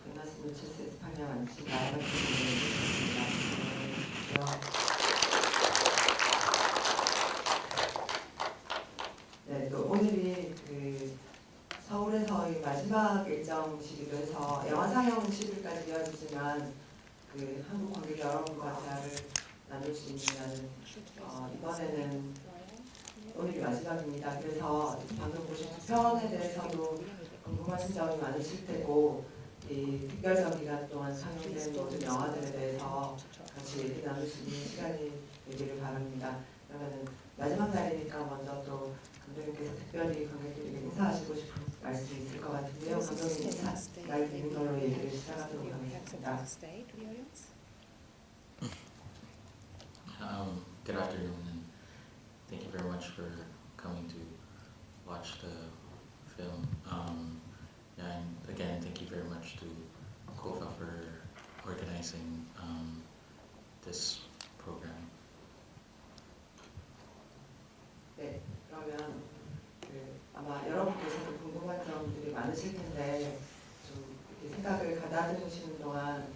Buenas noches, España. Vanessa 네, 또 오늘이 서울에서의 마지막 일정이기도 해서 영화 상영 10일까지 이어지지만 한국 관객 여러분과 대화를 나눌 수 있는 이번에는 오늘이 마지막입니다. 그래서 방금 보신 두 편에 대해서도 궁금하신 점이 많으실 테고 이 특별전 기간 동안 상영된 모든 영화들에 대해서 같이 얘기 나눌 수 있는 시간이 되기를 바랍니다. 그러면 마지막 날이니까 먼저 또 감독님께서 특별히 관객들에게 인사하시고 싶은 말씀이 있을 것 같은데요. 감독님 인사 말 드린 걸로 얘기를 시작하도록 하겠습니다. Good afternoon, and thank you very much for coming to watch the film. And again, thank you very much to Kofa for organizing this program. 네, 그러면 아마 여러분께서도 궁금한 점들이 많으실 텐데 좀 이렇게 생각을 가다듬으시는 동안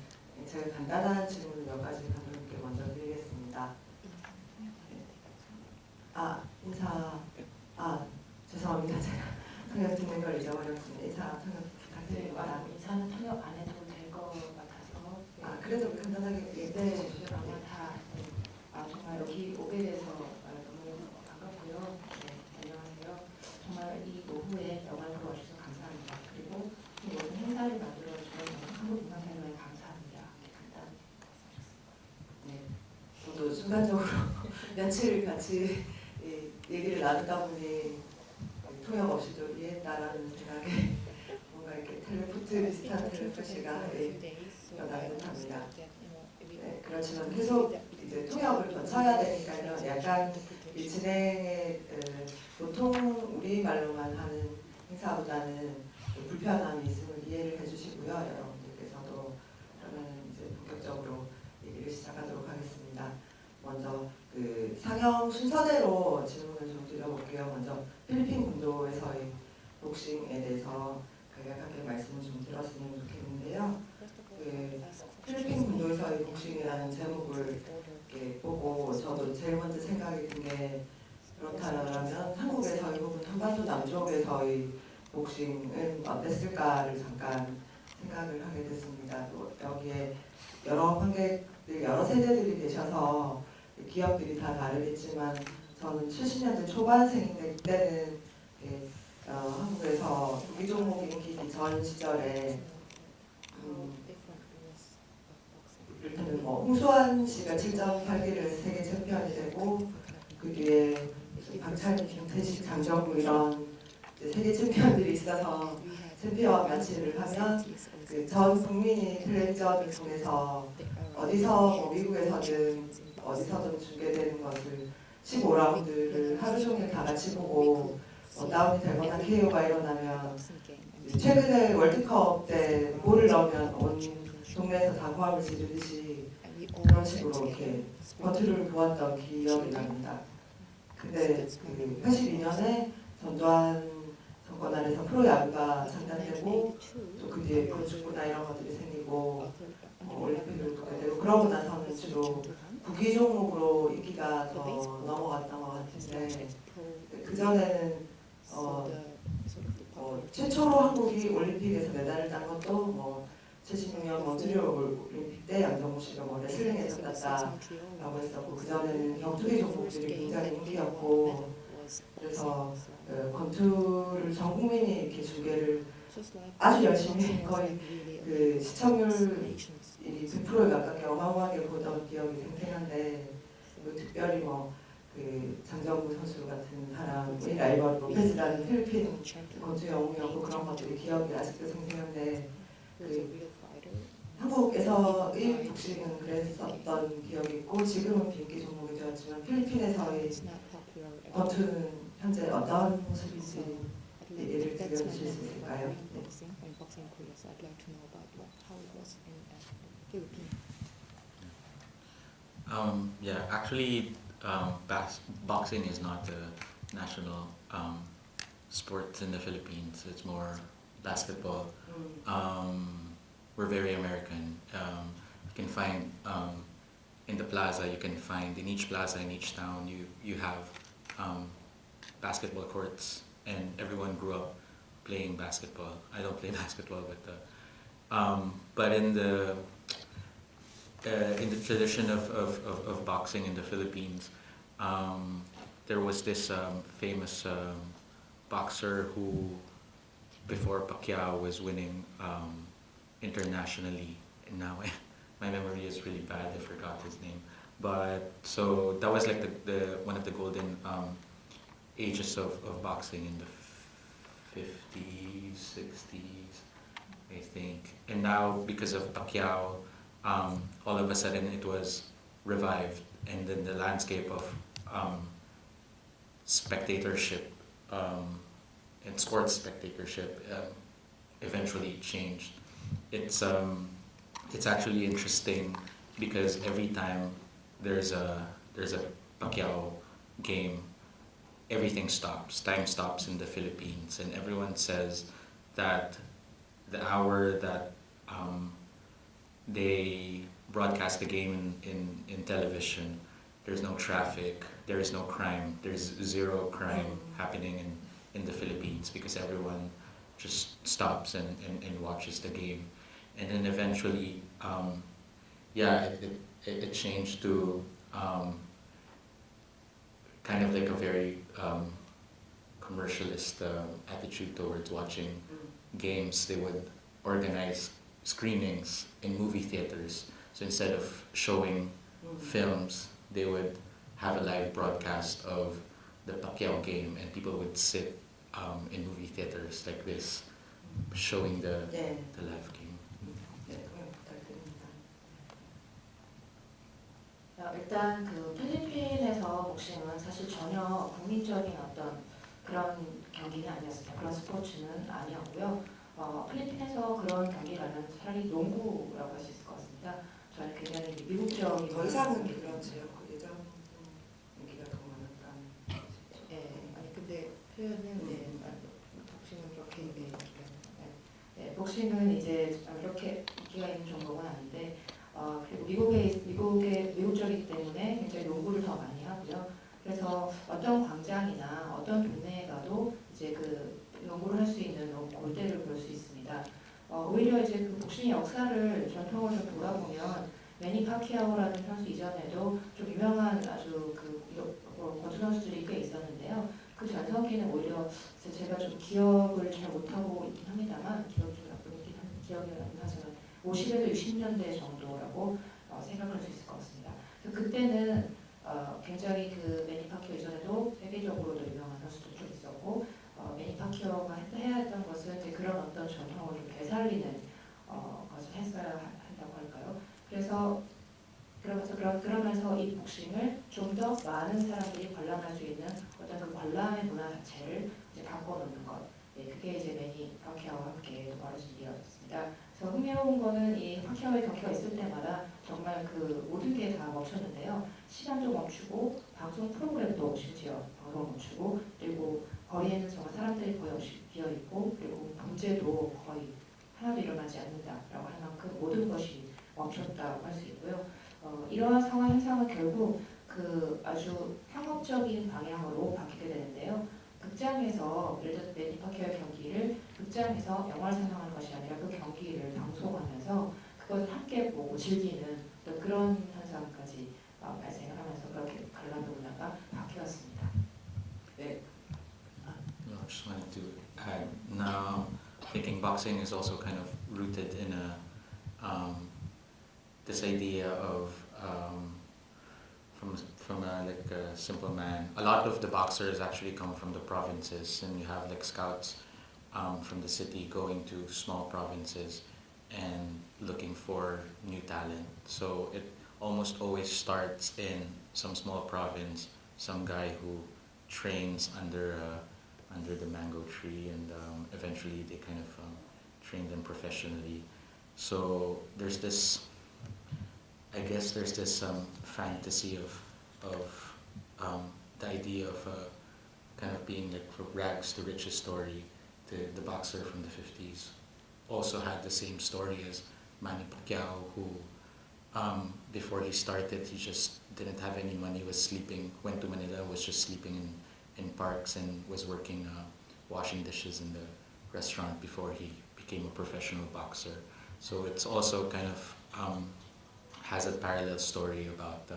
제가 간단한 질문 몇 가지 감독님께 먼저 드리겠습니다. 죄송합니다. 제가 통역 듣는 걸 잊어버렸습니다. 인사 통역 부탁드립니다. 인사는 통역 안 해도 될 것 같아서. 그래도 간단하게 네, 아마 정말 여기 오게 돼서 너무 반갑고요. 네, 안녕하세요. 정말 이 오후에 영화를 보러 와주셔서 감사합니다. 그리고 이 모든 행사를 만들어주셔서 한국문화사회에 감사합니다. 간단히 말씀드렸습니다. 네, 저도 순간적으로 며칠 같이 얘기를 나누다 보니 통역 없이도 이해했다라는 생각에 뭔가 이렇게 텔레포트 비슷한 텔레포시가 나긴 합니다. 네, 그렇지만 계속 이제 통역을 거쳐야 되니까요. 약간 이 진행에 보통 우리말로만 하는 행사보다는 불편함이 있음을 이해를 해주시고요. 여러분들께서도 그러면 이제 본격적으로 얘기를 시작하도록 하겠습니다. 먼저 상영 순서대로 질문을 좀 드려볼게요. 먼저 필리핀 군도에서의 복싱에 대해서 간략하게 말씀을 좀 드렸으면 좋겠는데요. 필리핀 군도에서의 복싱이라는 제목을 이렇게 보고 저도 제일 먼저 생각이 든 게 그렇다면 한국에서의 혹은 한반도 남쪽에서의 복싱은 어땠을까를 잠깐 생각을 하게 됐습니다. 또 여기에 여러 관객들, 여러 세대들이 계셔서 기억들이 다 다르겠지만 저는 70년대 초반생인데 그때는 한국에서 구기 종목 인기기 전 시절에 이를테면 홍수환 씨가 7.8기를 세계 챔피언이 되고 그 뒤에 박찬희, 김태식, 장정구 이런 세계 챔피언들이 있어서 챔피언 매치를 하면 전 국민이 텔레비전을 통해서 어디서 미국에서든 어디서든 중계되는 것을 15라운드를 하루 종일 다 같이 보고 다운이 되거나 KO가 일어나면 최근에 월드컵 때 골을 넣으면 온 동네에서 다 호합을 지르듯이 그런 식으로 이렇게 버트를 보았던 기억이 납니다. 근데 82년에 전두환 정권 아래서 프로야구가 창단되고 또 그 뒤에 프로축구나 이런 것들이 생기고 올림픽을 보게 되고 그러고 나서는 주로 구기 종목으로 인기가 더 넘어갔던 것 같은데 그 전에는 최초로 한국이 올림픽에서 메달을 딴 것도 76년 몬트리올 올림픽 때 양정모 씨가 레슬링에서 땄다라고 했었고 그 전에는 격투기 종목들이 굉장히 인기였고 그래서 권투를 전 국민이 이렇게 중계를 아주 열심히 거의 시청률이 100%에 가깝게 어마어마하게 보던 기억이 생생한데 특별히 장정구 선수 같은 사람의 라이벌 로페즈라는 필리핀 권투 영웅이었고 그런 것들이 기억이 아직도 생생한데 한국에서의 복싱은 그랬었던 기억이 있고 지금은 비인기 종목이 되었지만 필리핀에서의 권투는 현재 어떤 모습인지 얘기를 들려주실 수 있을까요? 네. Actually, boxing is not the national sport in the Philippines. It's more basketball. we're very American. You can find in the plaza, you can find in each plaza in each town, you have basketball courts, and everyone grew up playing basketball. I don't play basketball, but in the tradition of boxing in the Philippines, there was this famous boxer who, before Pacquiao was winning internationally, and now my memory is really bad, I forgot his name. But so that was like the one of the golden ages of boxing in the 50s, 60s, I think. And now because of Pacquiao, all of a sudden it was revived, and then the landscape of spectatorship and sports spectatorship eventually changed. It's actually interesting because every time there's a Pacquiao game, everything stops. Time stops in the Philippines, and everyone says that the hour that they broadcast the game in television, there's no traffic, there is no crime, there's zero crime happening in the Philippines because everyone just stops and watches the game. And then eventually, it changed to kind of like a very commercialist attitude towards watching games. They would organize screenings in movie theaters. So instead of showing films, they would have a live broadcast of the Pacquiao game, and people would sit in movie theaters like this, showing the live game. 네, 그냥 부탁드립니다. 일단 그 필리핀에서 복싱은 사실 전혀 국민적인 어떤 그런 경기는 아니었습니다. 그런 스포츠는 아니었고요. 필리핀에서 그런 경기라면 차라리 농구라고 할 수 있을 것 같습니다. 저는 굉장히 미국적인 더 이상은 그렇지요. 그 예전 인기가 더 많았다는. 아니 근데 표현은 복싱은 그렇게 복싱은 이제 이렇게 인기가 있는 종목은 아닌데 그리고 미국적이기 때문에 굉장히 농구를 더 많이 하고요. 그래서 어떤 광장이나 어떤 동네에 가도 이제 그 농구를 할 수 있는 골대를 볼 수 있습니다. 오히려 이제 그 복싱의 역사를 전통을 좀 돌아보면 매니 파키아오라는 선수 이전에도 좀 유명한 아주 그 권투 선수들이 꽤 있었는데요. 그 전성기는 오히려 제가 좀 기억을 잘 못하고 있긴 합니다만 기억이 좀 기억이라는 하지만 50에서 60년대 정도라고 생각할 수 있을 것 같습니다. 그때는 굉장히 그 매니 파키오 이전에도 세계적으로도 유명한 선수도 좀 있었고 매니 파키오가 해야 했던 것은 이제 그런 어떤 전통을 좀 되살리는 것을 했어야 한다고 할까요? 그래서 그러면서 이 복싱을 좀 더 많은 사람들이 관람할 수 있는 어떤 그 관람의 문화 자체를 이제 바꿔놓는 것. 그게 이제 매니 파키아오와 함께 벌어진 일이었습니다. 그래서 흥미로운 거는 이 파키아오의 경기가 있을 때마다 정말 그 모든 게 다 멈췄는데요. 시간도 멈추고 방송 프로그램도 심지어 방송 멈추고 그리고 거리에는 정말 사람들이 거의 없이 비어 있고 그리고 범죄도 거의 하나도 일어나지 않는다라고 할 만큼 모든 것이 멈췄다고 할 수 있고요. 이러한 상황 현상은 결국 그 아주 상업적인 방향으로 바뀌게 되는데요. 극장에서 예를 들어 매니 파키아오의 경기를 극장에서 영화를 상영하는 것이 아니라 그 경기를 방송하면서 그것을 함께 보고 즐기는 그런 현상까지 발생을 하면서 그렇게 관람의 문화가 바뀌었습니다. 네. I just wanted to add, now thinking boxing is also kind of rooted in this idea of from like a simple man. A lot of the boxers actually come from the provinces, and you have like scouts from the city going to small provinces and looking for new talent. So it almost always starts in some small province, some guy who trains under the mango tree, and eventually they kind of train them professionally. So there's this, I guess there's this fantasy of the idea of kind of being like from rags to riches story. The boxer from the 50s also had the same story as Manny Pacquiao, who before he started, he just didn't have any money, was sleeping, went to Manila, was just sleeping in parks and was working washing dishes in the restaurant before he became a professional boxer. So it's also kind of has a parallel story about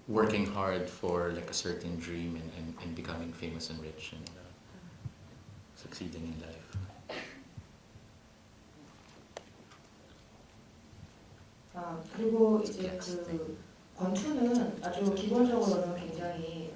working hard for like a certain dream and becoming famous and rich and succeeding in life. 그리고 이제 그 권투는 아주 기본적으로는 굉장히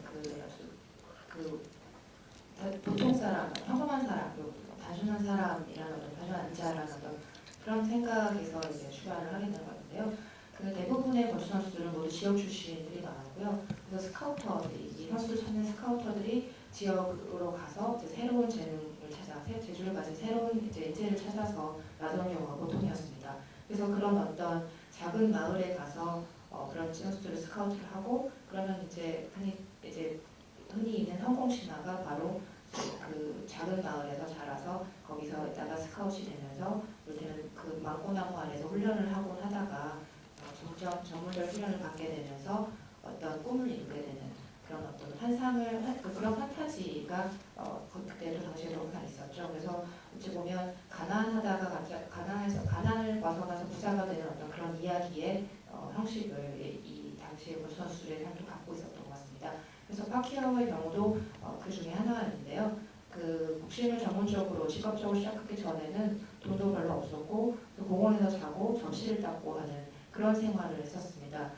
보통 사람, 평범한 사람, 그리고 단순한 사람이라는 어떤 단순한 인자라는 어떤 그런 생각에서 이제 출발을 하게 된 건데요. 그 대부분의 권투 선수들은 모두 지역 출신들이 많았고요. 그래서 스카우터들이, 이 선수를 찾는 스카우터들이 지역으로 가서 이제 새로운 재능을 찾아, 재주를 가진 새로운 이제 인재를 찾아서 나서는 경우가 보통이었습니다. 그래서 그런 어떤 작은 마을에 가서 그런 선수들을 스카우트를 하고 그러면 이제 흔히 있는 성공 신화가 바로 그 작은 마을에서 자라서 거기서 있다가 스카웃이 되면서 요새는 그 망고나무 아래서 훈련을 하고 하다가 점점 전문적 훈련을 받게 되면서 어떤 꿈을 이루게 되는 그런 어떤 그런 판타지가 그때도 당시에도 항상 있었죠. 그래서 어찌 보면 가난하다가 갑자기 가난을 벗어나서 부자가 되는 어떤 그런 이야기의 형식을 이 당시의 권투 선수들의 삶도 갖고 있었던 것 같습니다. 그래서 파키아오의 경우도 그 중에 하나였는데요. 그 복싱을 전문적으로 직업적으로 시작하기 전에는 돈도 별로 없었고 또 공원에서 자고 접시를 닦고 하는 그런 생활을 했었습니다.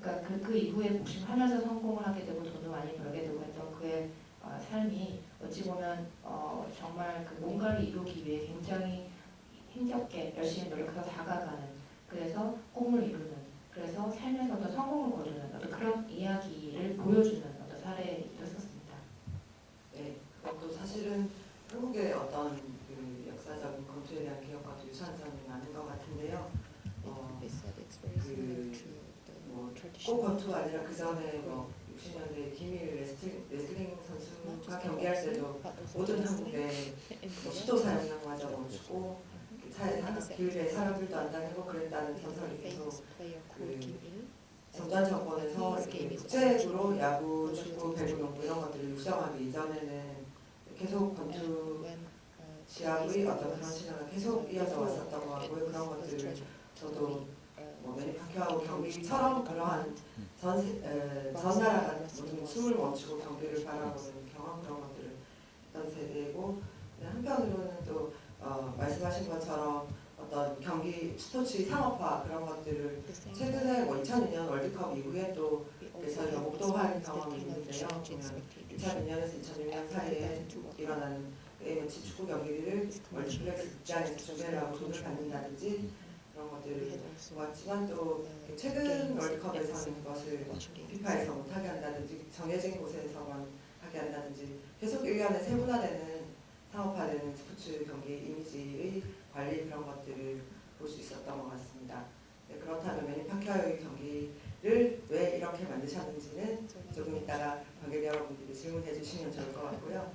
그러니까 그 이후에 복싱하면서 성공을 하게 되고 돈도 많이 벌게 되고 했던 그의 삶이 어찌 보면 정말 그 뭔가를 이루기 위해 굉장히 힘겹게 열심히 노력해서 다가가는, 그래서 꿈을 이루는, 그래서 삶에서도 성공을 거두는 어떤 그런 이야기를 보여주는 어떤 사례였었습니다. 네, 그것도 사실은 한국의 어떤 그 역사적인 권투에 대한 기억과도 유사한 점이 많은 것 같은데요. 꼭 권투가 아니라 그 전에 60년대 김일 레슬링 선수가 경기할 때도 모든 한국의 수도 사용량 마저 멈추고 길에 사람들도 안 다니고 그랬다는 전설이 계속 전두환 정권에서 이렇게 국제적으로 야구, 축구, 배구, 농구 이런 것들을 육성하기 이전에는 계속 권투 시합의 어떤 그런 신화가 계속 이어져 왔었던 것 같고요. 그런 것들을 저도 매니 파키아오 경기처럼 그러한 전 나라가 모든 숨을 멈추고 경기를 바라보는 경험, 그런 것들을 했던 세대이고, 한편으로는 또 말씀하신 것처럼 어떤 경기 스포츠 상업화 그런 것들을 최근에 2002년 월드컵 이후에 또 저희가 목도한 경험이 있는데요. 2002년에서 2006년 사이에 일어나는 A매치 축구 경기를 멀티플렉스 극장에서 중계를 하고 돈을 받는다든지 그런 것들을 보았지만, 또 최근 월드컵에서는 그것을 피파에서 못하게 한다든지 정해진 곳에서만 하게 한다든지 계속 1년에 세분화되는 상업화되는 스포츠 경기 이미지의 관리, 그런 것들을 볼 수 있었던 것 같습니다. 네, 그렇다면 매니 파키아오의 경기를 왜 이렇게 만드셨는지는 조금 이따가 관객 여러분들이 질문해 주시면 좋을 것 같고요.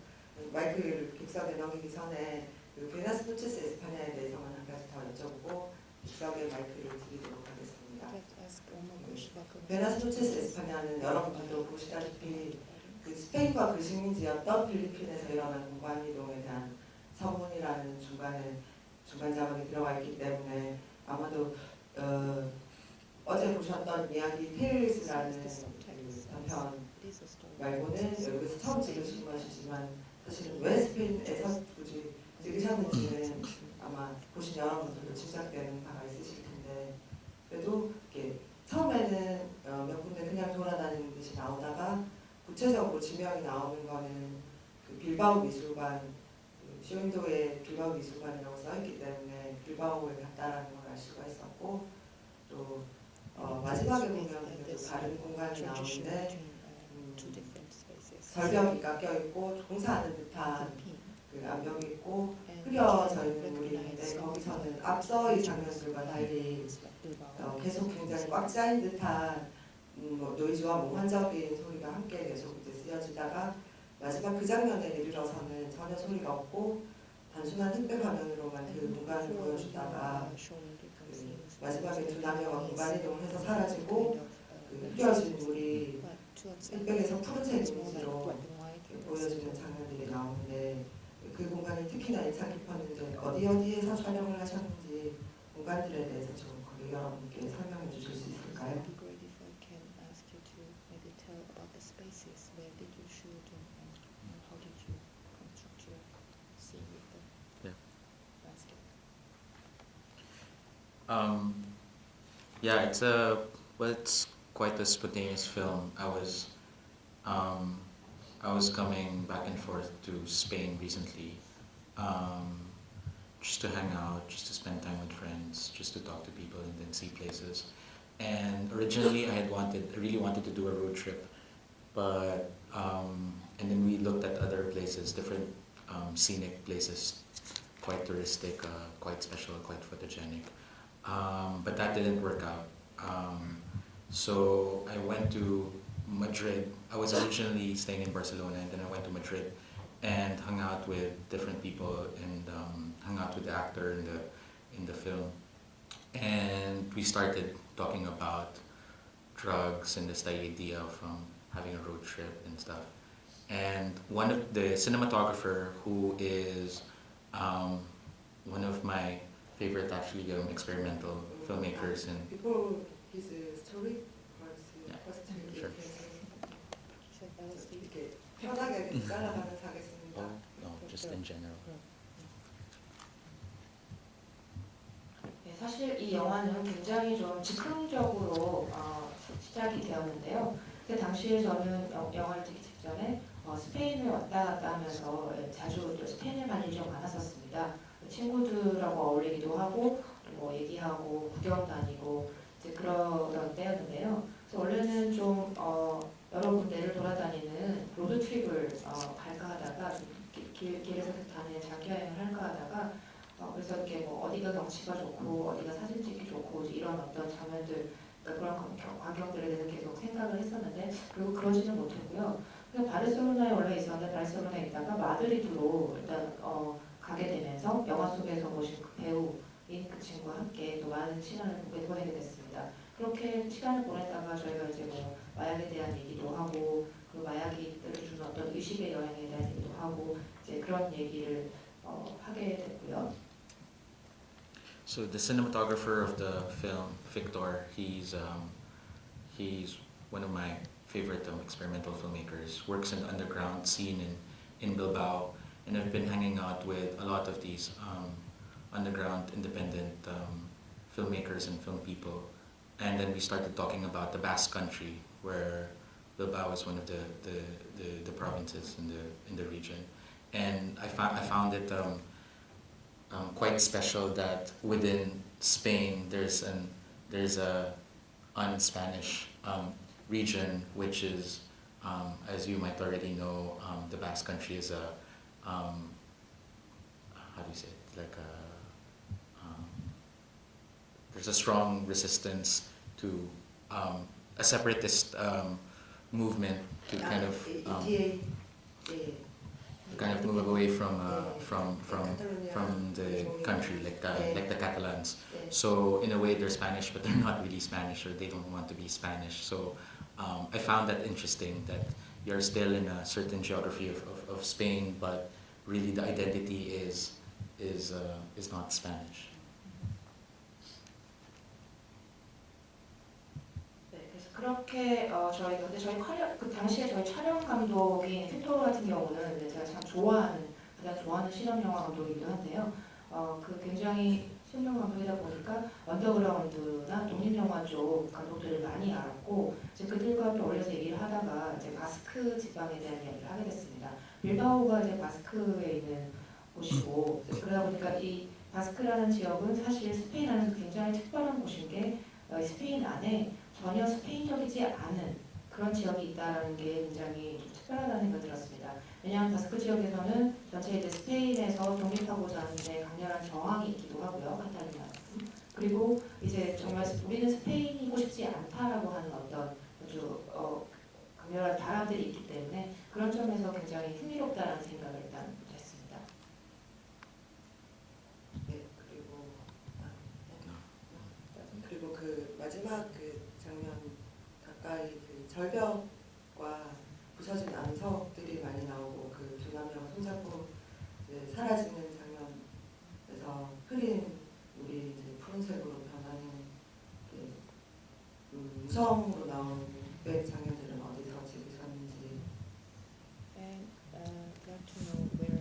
마이크를 객석에 넘기기 전에 그 베나스 노체스 에스파냐에 대해서만 한 가지 더 여쭤보고 객석에 마이크를 드리도록 하겠습니다. 베나스 노체스 에스파냐는 여러분들도 보시다시피 그 스페인과 그 식민지였던 필리핀에서 일어난 공관이동에 대한 서문이라는 중간 자막이 들어가 있기 때문에 아마도 어제 보셨던 이야기 테일즈라는 그 단편 말고는 여기서 처음 찍으신 것이지만 사실은 왜 스페인에서 굳이 찍으셨는지는 아마 보신 여러분들도 짐작되는 바가 있으실 텐데, 그래도 이렇게 처음에는 몇 군데 그냥 돌아다니는 듯이 나오다가 구체적으로 지명이 나오는 거는 그 빌바오 미술관, 쇼윈도의 빌바오 미술관이라고 써있기 때문에 빌바오에 갔다라는 걸 알 수가 있었고, 또 마지막에 보면 또 다른 공간이 나오는데 절벽이 깎여있고 공사하는 듯한 그 암벽이 있고 흐려져 있는 물인데, 거기서는 앞서의 장면들과 달리 계속 굉장히 꽉 짜인 듯한 노이즈와 몽환적인 소리가 함께 계속 이제 쓰여지다가 마지막 그 장면에 이르러서는 전혀 소리가 없고 단순한 흑백 화면으로만 그 공간을 보여주게 그 마지막에 두 남녀가 공간 이동을 해서 사라지고 그 흐려진 물이 흑백에서 푸른색 이미지로 보여지는 장면들이 나오는데 그 공간이 특히나 인상 깊었는데 어디에서 촬영을 하셨는지 공간들에 대해서 좀 여러분께 설명해 주실 수 있을까요? Um, yeah, it's quite a spontaneous film. I was coming back and forth to Spain recently, just to hang out, just to spend time with friends, just to talk to people and then see places. And originally, I really wanted to do a road trip, but and then we looked at other places, different scenic places, quite touristic, quite special, quite photogenic. But that didn't work out. So I went to Madrid. I was originally staying in Barcelona, and then I went to Madrid and hung out with different people and hung out with the actor in the film. And we started talking about drugs and the idea of having a road trip and stuff. And one of the cinematographer, who is one of my favorite actually experimental filmmakers, and Before his story, Yeah, first sure. 이렇게 편하게 이렇게 잘라가면서 하겠습니다. no, just in general. 네, 사실 이 영화는 굉장히 좀 즉흥적으로 시작이 되었는데요. 그 당시에 저는 영화를 찍기 직전에 스페인을 왔다 갔다 하면서 자주 스페인을 갈 일이 좀 많았었습니다. 친구들하고 어울리기도 하고 뭐 얘기하고 구경 다니고 이제 그러던 때였는데요. 그래서 원래는 좀 여러 군데를 돌아다니는 로드 트립을 갈까 하다가 좀 길에서 다니는 장기 여행을 할까 하다가 그래서 이렇게 뭐 어디가 경치가 좋고 어디가 사진 찍기 좋고 이런 어떤 장면들, 그러니까 그런 광경들에 대해서 계속 생각을 했었는데 그리고 그러지는 못했고요. 그래서 바르셀로나에 원래 있었는데 바르셀로나에 있다가 마드리드로 일단 가게 되면서 영화 속에서 보신 그 배우인 그 친구와 함께 또 많은 시간을 보내게 됐습니다. 그렇게 시간을 보내다가 저희가 이제 뭐 마약에 대한 얘기도 하고 그 마약이 주는 어떤 의식의 여행에 대한 얘기도 하고 이제 그런 얘기를 하게 됐고요. So the cinematographer of the film, Victor, he's one of my favorite experimental filmmakers. Works in the underground scene in Bilbao, and I've been hanging out with a lot of these underground independent filmmakers and film people. And then we started talking about the Basque Country, where Bilbao is one of the provinces in the region. And I found it quite special that within Spain there's a un-Spanish region, which is, as you might already know, the Basque Country is a how do you say it? Like there's a strong resistance to a separatist movement to kind of move away from the country, like the Catalans. So in a way they're Spanish, but they're not really Spanish, or they don't want to be Spanish. So I found that interesting, that you're still in a certain geography of Spain, but really the identity is not Spanish. 그렇게 저희 촬영, 그 당시에 저희 촬영 감독인 픽토르 같은 경우는 이제 제가 참 가장 좋아하는 실험 영화 감독이기도 한데요. 그 굉장히 실험 감독이다 보니까 언더그라운드나 독립 영화 쪽 감독들을 많이 알았고 이제 그들과 또 어울려서 얘기를 하다가 이제 바스크 지방에 대한 이야기를 하게 됐습니다. 빌바오가 이제 바스크에 있는 곳이고 그러다 보니까 이 바스크라는 지역은 사실 스페인하는 굉장히 특별한 곳인 게 스페인 안에 전혀 스페인적이지 않은 그런 지역이 있다는 게 굉장히 좀 특별하다는 생각이 들었습니다. 왜냐하면 바스크 지역에서는 전체 이제 스페인에서 독립하고자 하는데 강렬한 저항이 있기도 하고요, 카탈루냐. 그리고 이제 정말 우리는 스페인이고 싶지 않다라고 하는 어떤 아주 강렬한 바람들이 있기 때문에 그런 점에서 굉장히 흥미롭다라는 생각을 일단 했습니다. 네, 그리고 마지막 그 장면 가까이 그 절벽과 부서진 암석들이 많이 나오고 그 두 남녀가 손잡고 이제 사라지는 장면에서 흐린 물이 이제 푸른색으로 변하는 그 무성으로 나오는 백 장면들은 어디서 찍으셨는지. And I'd like to know where,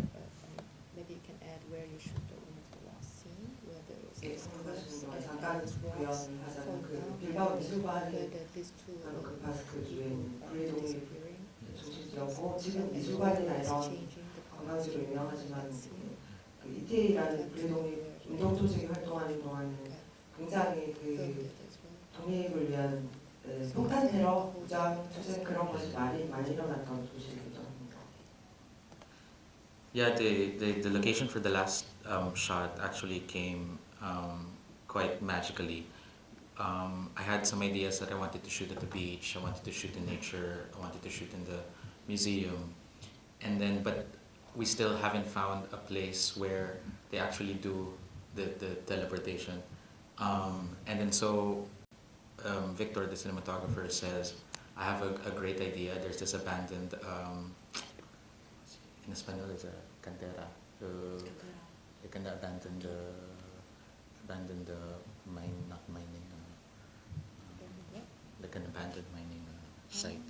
maybe you can add where you shoot the one of the last scene, where there was 예, this 궁금하신 동안 and 잠깐 these rocks 구현을 하자면 fall 그 down, 빌바오 and 미술관이 whether these two 바로 그 바스크 주에 있는 are 불이동이 disappearing. 중심지였고 지금 미술관이나 이런 관광지로 유명하지만 그 이태리라는 불이동이 운동 조직이 활동하는 동안은 굉장히 그 독립을 위한 폭탄 테러, 무장 투쟁 그런 것이 많이 일어났던 도시이기도 합니다. Yeah, the location for the last shot actually came quite magically. I had some ideas that I wanted to shoot at the beach, I wanted to shoot in nature, I wanted to shoot in the museum, and then but we still haven't found a place where they actually do the teleportation. And then so Victor, the cinematographer, says, I have a great idea. There's this abandoned, in Espanol it's a cantera, like an abandoned mine, not mining, like an abandoned mining site.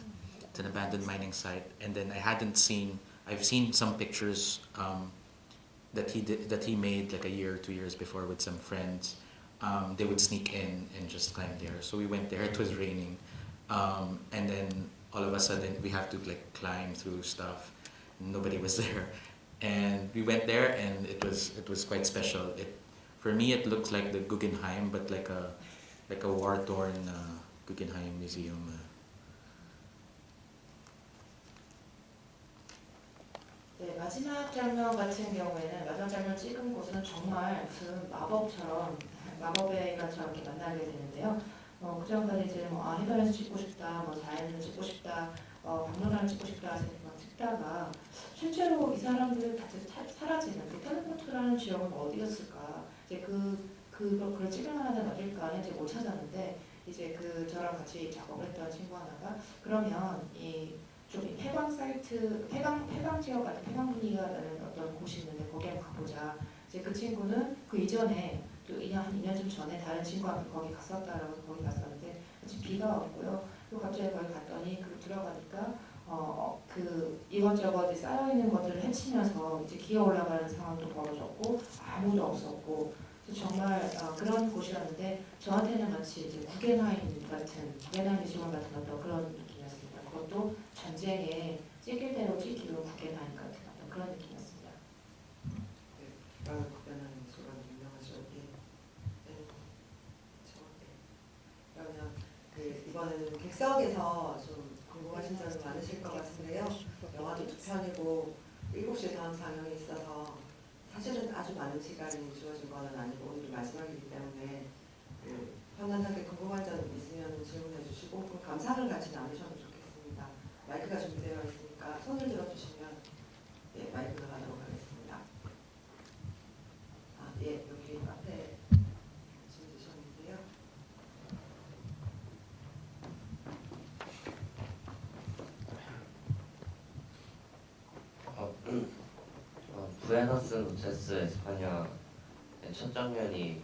It's an abandoned mining site, and then I've seen some pictures that he made like a year or 2 years before with some friends. They would sneak in and just climb there. So we went there. It was raining, and then all of a sudden we have to like climb through stuff. Nobody was there, and we went there, and it was quite special. For me, it looks like the Guggenheim, but like a war-torn Guggenheim museum. 네, 마지막 장면 같은 경우에는 마지막 장면 찍은 곳은 정말 무슨 마법의 인간처럼 이렇게 만나게 되는데요. 그 전까지 이제 해변에서 찍고 싶다, 자연을 찍고 싶다, 박물관을 찍고 싶다 해서 막 찍다가 실제로 이 사람들 다 사라지는 그 텔레포트라는 지역은 어디였을까? 이제 그걸 찍을 만한 어딜까는 이제 못 찾았는데 이제 저랑 같이 작업을 했던 친구 하나가 그러면 좀 폐광 사이트, 폐광 지역 같은 폐광 분위기가 나는 어떤 곳이 있는데 거기 한번 가보자. 이제 그 친구는 그 이전에 또 한 2년쯤 전에 다른 친구가 거기 갔었다라고 거기 갔었는데 지금 비가 왔고요. 또 갑자기 거기 갔더니 들어가니까 이것저것 쌓여 있는 것들을 헤치면서 이제 기어 올라가는 상황도 벌어졌고 아무도 없었고 정말 그런 곳이었는데 저한테는 마치 이제 구겐하임 미술관 같은 어떤 그런 느낌이었습니다. 그것도 전쟁에 찍힐 대로 찍히는 구겐하임 같은 어떤 그런 느낌이었습니다. 네, 비가 구변하는 미술관 유명하죠. 그러면 이번에는 객석에서 좀 궁금하신 점이 많으실 것 같은데요. 영화도 2편이고 7시에 다음 상영이 있어서 사실은 아주 많은 시간이 주어진 건 아니고 오늘이 마지막이기 때문에 현관상께 궁금한 점 있으면 질문해 주시고 그럼 감상을 같이 나누셔도 좋겠습니다. 마이크가 준비되어 있으니까 손을 들어주시면 마이크가 가도록 하겠습니다. 여기 앞에 질문 주셨는데요. 부에노스 노체스 에스파냐의 첫 장면이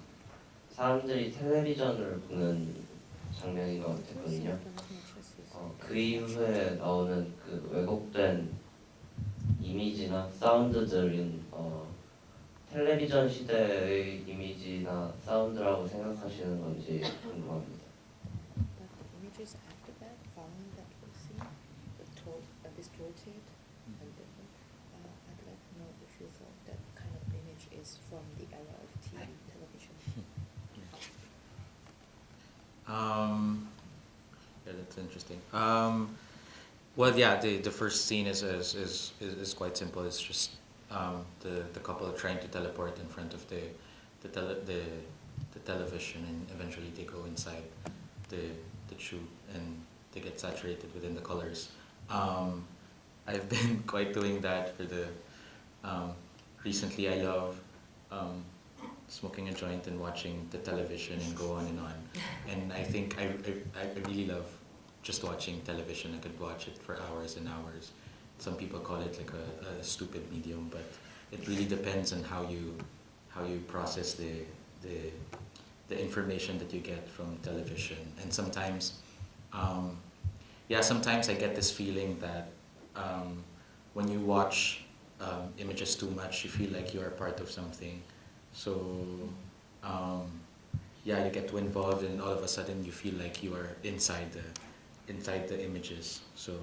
사람들이 텔레비전을 보는 장면인 것 같았거든요. 그 이후에 나오는 그 왜곡된 이미지나 사운드들은 텔레비전 시대의 이미지나 사운드라고 생각하시는 건지 궁금합니다. But the images after that, following that we see, distorted and different. I'd like to know if you thought that kind of image is from the era of TV, television. Yeah, that's interesting. Well, yeah, the first scene is quite simple. It's just the couple trying to teleport in front of the television, and eventually they go inside the tube and they get saturated within the colors. I've been quite doing that for the recently. I love smoking a joint and watching the television and go on and on. and I think I really love just watching television. I could watch it for hours and hours. Some people call it like a stupid medium, but it really depends on how you process the information that you get from television. And sometimes, sometimes I get this feeling that when you watch images too much, you feel like you are part of something. So you get too involved, and all of a sudden you feel like you are inside the images. So.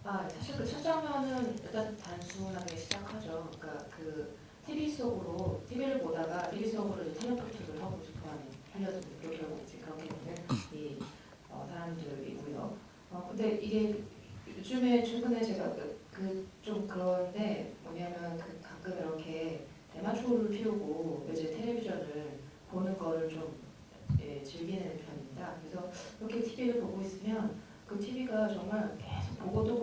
사실 그 첫 장면은 일단 단순하게 시작하죠. 그러니까 그 TV 속으로 TV를 보다가 TV 속으로 이제 텔레포트를 하고 싶어하는 하려던 이렇게 하고 이제 그렇게 되는 이 사람들이고요. 근데 이게 요즘에 최근에 제가 좀 그런데 뭐냐면 그 가끔 이렇게 대마초를 피우고 이제 텔레비전을 보는 거를 좀 즐기는 편입니다. 그래서 이렇게 TV를 보고 있으면 그 TV가 정말 계속 보고 또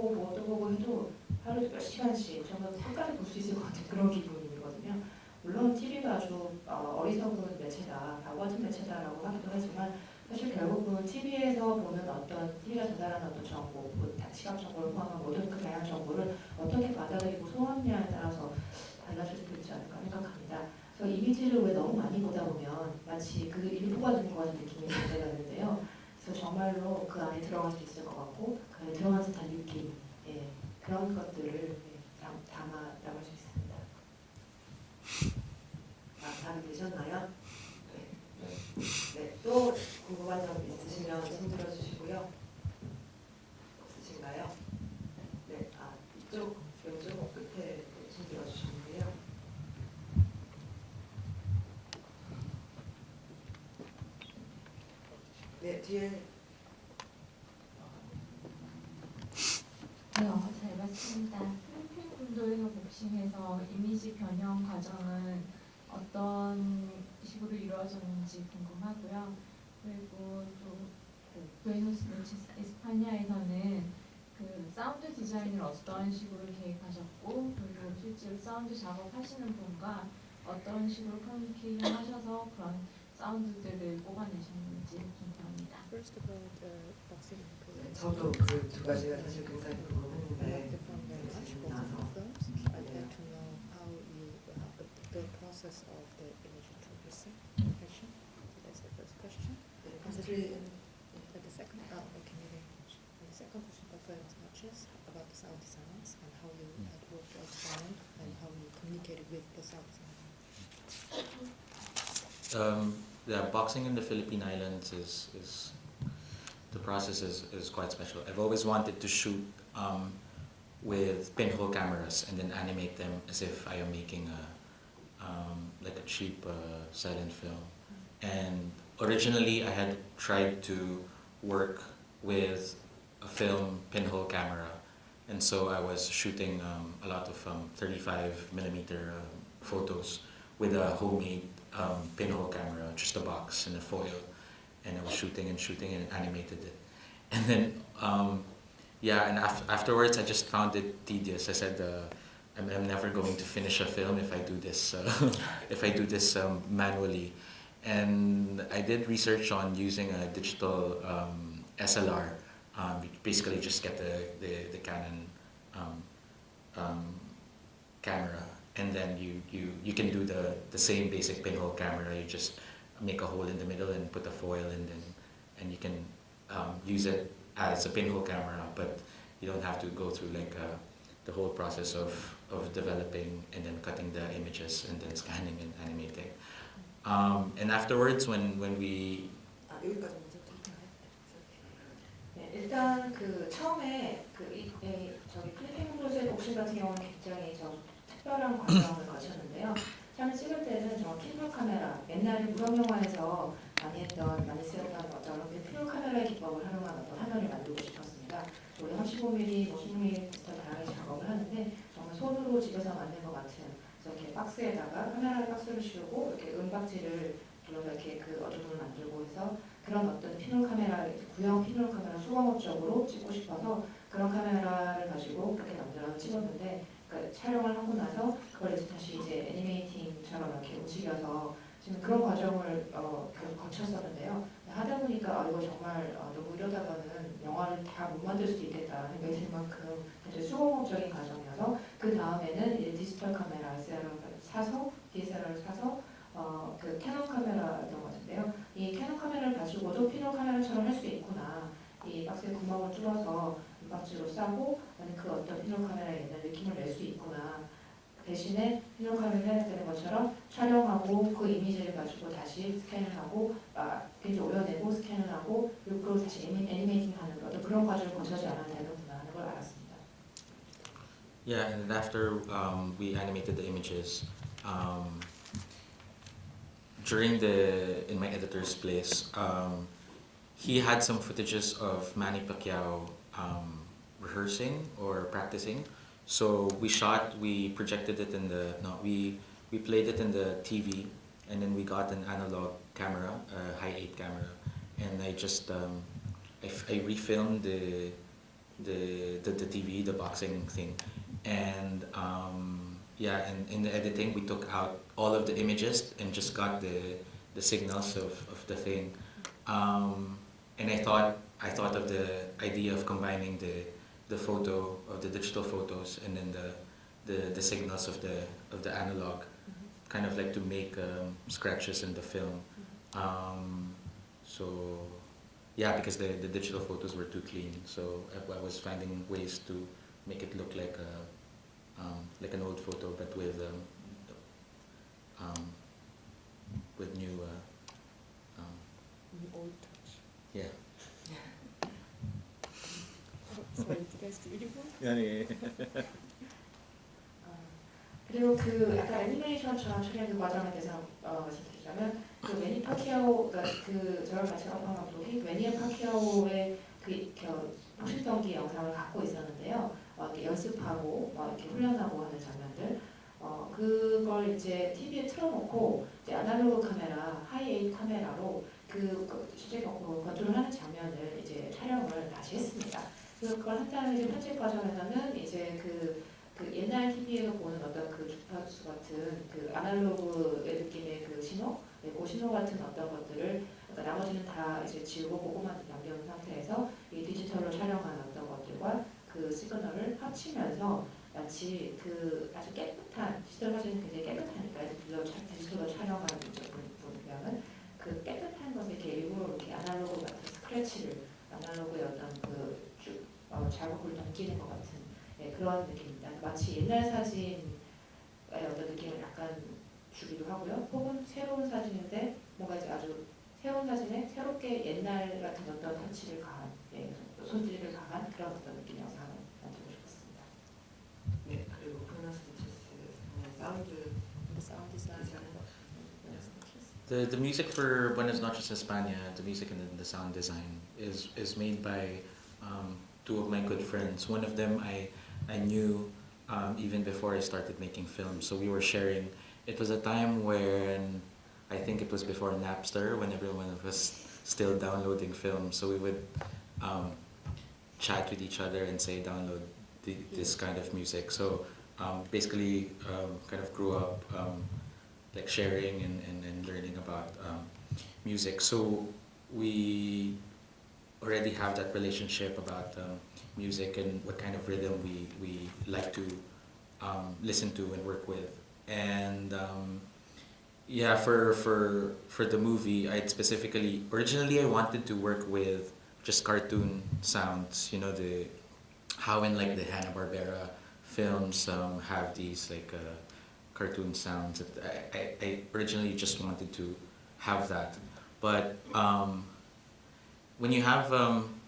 보고 해도 하루에 몇 시간씩 정말 끝까지 볼 수 있을 것 같은 그런 기분이거든요. 물론 TV가 아주 어리석은 매체다, 바보 같은 매체다라고 하기도 하지만 사실 결국은 TV에서 보는 어떤 TV가 전달하는 어떤 정보, 시각 정보를 포함한 모든 그 다양한 정보를 어떻게 받아들이고 소화하느냐에 따라서 달라질 수도 있지 않을까 생각합니다. 그래서 이미지를 왜 너무 많이 보다 보면 마치 그 일부가 되는 것 같은 느낌이 들 때가 있는데요. 그래서 정말로 그 안에 들어갈 수 있을 것 같고 그 안에 들어간 듯한 느낌, 그런 것들을 담아나갈 수 있습니다. 답이 되셨나요? 네, 또 궁금한 점 있으시면 손 들어주시고요. 없으신가요? 네, 이쪽 왼쪽 끝에 손 들어주시면 돼요. 네, 뒤에. 네, 잘 봤습니다. 필리핀 군도에서 복싱해서 이미지 변형 과정은 어떤 식으로 이루어졌는지 궁금하고요. 그리고 또 부에노스 에스파냐에서는 그 사운드 디자인을 어떤 식으로 계획하셨고, 그리고 실제로 사운드 작업하시는 분과 어떤 식으로 커뮤니케이션 하셔서 그런 사운드들을 뽑아내셨는지 궁금합니다. First about boxing. 저도 그 두 가지가 사실 굉장히 I 궁금했는데 like the film very much, boxing films. I'd like to know how you the process of the image interpretation. So that's the first question. And the second, okay, maybe the second question concerns much is about the sound designs and how you had worked out sound and how you communicated with the sound design. Boxing in the Philippine Islands is the process is quite special. I've always wanted to shoot with pinhole cameras and then animate them as if I am making like a cheap silent film. And originally I had tried to work with a film pinhole camera, and so I was shooting a lot of 35mm photos with a homemade pinhole camera, just a box and a foil, and I was shooting and animated it. And then afterwards I just found it tedious. I said I'm never going to finish a film if I do this manually. And I did research on using a digital SLR. Basically just get the Canon camera, and then you can do the same basic pinhole camera. You just make a hole in the middle and put a foil in, and you can use it as a pinhole camera, but you don't have to go through like the whole process of developing and then cutting the images and then scanning and animating. And afterwards, when we 여기까지 먼저 드릴까요? 네, 일단 그 처음에 저기 필리핀 군도의 복싱 같은 경우는 굉장히 특별한 과정을 거쳤는데요. 처음에 찍을 때는 저 필름 카메라, 옛날에 무협 영화에서 많이 쓰였던 어떤 필름 카메라의 기법을 활용한 어떤 화면을 만들고 싶었습니다. 우리 35mm, 50mm 비슷한 다양한 작업을 하는데 정말 손으로 집에서 만든 것 같은 이렇게 박스에다가 카메라 박스를 씌우고 이렇게 은박지를 둘러서 이렇게 그 어둠을 만들고 해서 그런 어떤 필름 카메라, 구형 필름 카메라 수공업적으로 찍고 싶어서 그런 카메라를 가지고 그렇게 만들어서 찍었는데 그러니까 촬영을 하고 나서 그걸 이제 다시 이제 애니메이팅처럼 이렇게 움직여서 지금 그런 과정을 계속 거쳤었는데요. 하다 보니까 이거 정말 너무 이러다가는 영화를 다 못 만들 수도 있겠다 생각이 들 만큼 이제 수공업적인 과정이어서 그 다음에는 이제 디지털 카메라 DSLR을 사서 그 캐논 카메라였던 것 같은데요. 이 캐논 카메라를 가지고도 피노 카메라처럼 할 수 있구나. 이 박스에 구멍을 뚫어서 은박지로 싸고 그 어떤 피노 카메라의 옛날 느낌을 낼 수 있구나. 대신에 피노 카메라를 해야 되는 것처럼 촬영하고 그 이미지를 가지고 다시 스캔을 하고 굉장히 오려내고 스캔을 하고 그리고 다시 애니메이팅하는 어떤 그런 과정을 거쳐지 않아도 되는구나 하는 걸 알았습니다. Yeah, and after we animated the images, in my editor's place, he had some footages of Manny Pacquiao rehearsing or practicing. So we projected it we played it in the TV, and then we got an analog camera, a high 8 camera, and I just I refilmed the TV, the boxing thing, and and in the editing we took out all of the images and just got the signals of the thing, and I thought of the idea of combining the photo of the digital photos and then the signals of the analog, kind of like to make scratches in the film. So yeah, because the digital photos were too clean, so I was finding ways to make it look like an old photo, but with new old touch. yeah. Sorry, did I steal you? Yeah. 그리고 그 약간 애니메이션처럼 촬영 과정에 대해서 말씀드리자면 그 매니 파키아오, 그 저랑 같이 협업한 감독이 매니 파키아오의 그 복식 경기 영상을 갖고 있었는데요. 이렇게 연습하고 이렇게 훈련하고 하는 장면들. 그걸 이제 TV에 틀어놓고 이제 아날로그 카메라, 하이8 카메라로 실제 컨트롤하는 장면을 이제 촬영을 다시 했습니다. 그걸 한 다음에 이제 편집 과정에서는 이제 그 옛날 TV에서 보는 어떤 그 주파수 같은 그 아날로그의 느낌의 그 신호, 그 신호 같은 어떤 것들을 그러니까 나머지는 다 이제 지우고 그것만 남겨놓은 상태에서 이 디지털로 촬영한 어떤 것들과 그 시그널을 합치면서 마치 그 아주 깨끗한 디지털 사진은 굉장히 깨끗하니까 디지털로 촬영한 분량은 그 깨끗한 것에 이렇게 일부러 이렇게 아날로그 같은 스크래치를 아날로그의 어떤 자국을 넘기는 것 같은 그런 느낌입니다. 마치 옛날 사진의 어떤 느낌을 약간 주기도 하고요. 혹은 새로운 사진인데 뭔가 이제 아주 새로운 사진에 새롭게 옛날 같은 어떤 터치를 가한, 손질을 가한 그런 어떤 느낌 영상을 만들고 싶었습니다. 네, 그리고 브루노 스티치스 사운드 The sound design. The music for Buenas Noches España, the music and the sound design is made by two of my good friends. One of them I knew even before I started making films, so we were sharing. It was a time when I think it was before Napster, when everyone was still downloading films, so we would chat with each other and say download this kind of music. So basically kind of grew up like sharing and learning about music. So we already have that relationship about music and what kind of rhythm we like to listen to and work with. And yeah, for the movie, originally I wanted to work with just cartoon sounds, how in like the Hanna-Barbera films have these like cartoon sounds. I originally just wanted to have that, but when you have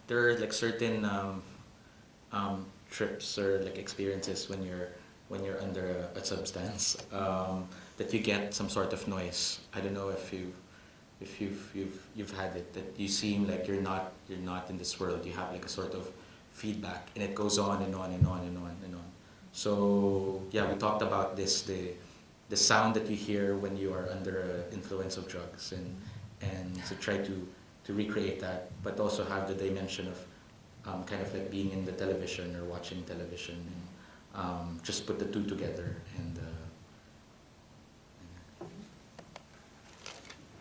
there are like certain trips or like experiences when you're under a substance that you get some sort of noise. I don't know if you've had it, that you seem like you're not in this world. You have like a sort of feedback, and it goes on and on and on and on and on. So yeah, we talked about this, the sound that you hear when you are under influence of drugs, and to try to recreate that, but also have the dimension of kind of like being in the television or watching television. just put the two together and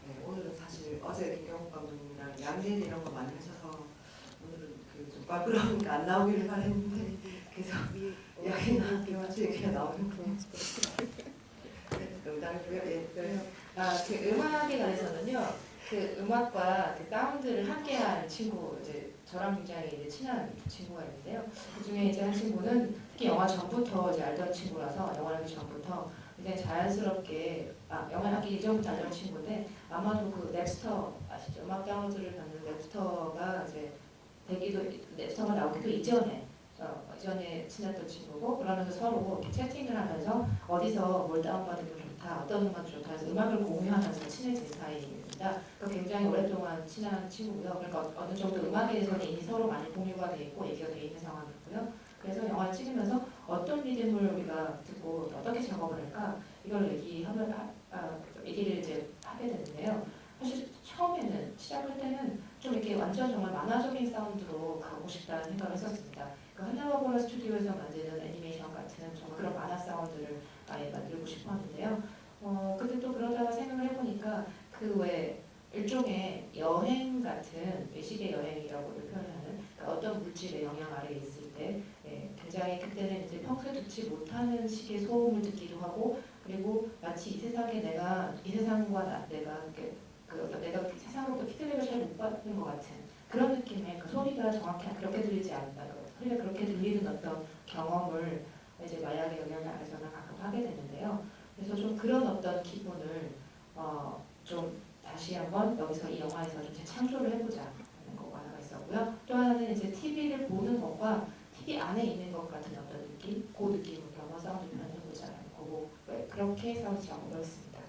네, 오늘은 사실 어제 김경욱 감독님이랑 양일 이런 거 많이 하셔서 오늘은 그좀 빨끄러우니까 안 나오기를 바랬는데 그래서 여기 나와서 얘기가 나오는 거 농담이고요. 예, 네. 그 음악에 관해서는요. 그 음악과 그 사운드를 함께한 친구 이제 저랑 굉장히 이제 친한 친구가 있는데요. 그 중에 이제 한 친구는 특히 영화 전부터 이제 알던 친구라서 영화 하기 전부터 굉장히 자연스럽게 영화 하기 이전부터 알던 친구인데 아마도 그 넵스터 아시죠? 음악 다운로드를 받는 넵스터가 이제 넵스터가 나오기도 이전에 친했던 친구고 그러면서 서로 이렇게 채팅을 하면서 어디서 뭘 다운받으면 좋다, 어떤 음악이 좋다 해서 음악을 공유하면서 친해진 사이입니다. 굉장히 오랫동안 친한 친구고요. 그러니까 어느 정도 음악에 대해서는 이미 서로 많이 공유가 돼 있고 얘기가 돼 있는 상황이고요. 그래서 영화를 찍으면서 어떤 리듬을 우리가 듣고 어떻게 작업을 할까 이걸 얘기를 이제 하게 되는데요. 사실 처음에는 시작할 때는 좀 이렇게 완전 정말 만화적인 사운드로 가고 싶다는 생각을 했었습니다. 그 하나와보라 스튜디오에서 만드는 애니메이션 같은 정말 그런 만화 사운드를 아예 만들고 싶었는데요. 근데 또 그러다가 생각을 해보니까 그 외 일종의 여행 같은 외식의 여행이라고 표현하는 그러니까 어떤 물질의 영향 아래에 있을 때 굉장히 그때는 이제 평소에 듣지 못하는 식의 소음을 듣기도 하고 그리고 마치 이 세상에 이 세상과 내가 내가 세상으로부터 피드백을 잘 못 받는 것 같은 그런 느낌의 그 소리가 정확히 그렇게 들리지 않는다. 소리가 그렇게 들리는 어떤 경험을 이제 마약의 영향을 아래서는 가끔 하게 되는데요. 그래서 좀 그런 어떤 기분을 좀 다시 한번 여기서 이 영화에서 좀 재창조를 해보자 하는 거가 하나가 있었고요. 또 하나는 이제 TV를 보는 것과 TV 안에 있는 것 같은 어떤 느낌, 그 느낌을 영화 사운드 표현해보자는 거고 그렇게 사운드 작업을 했습니다.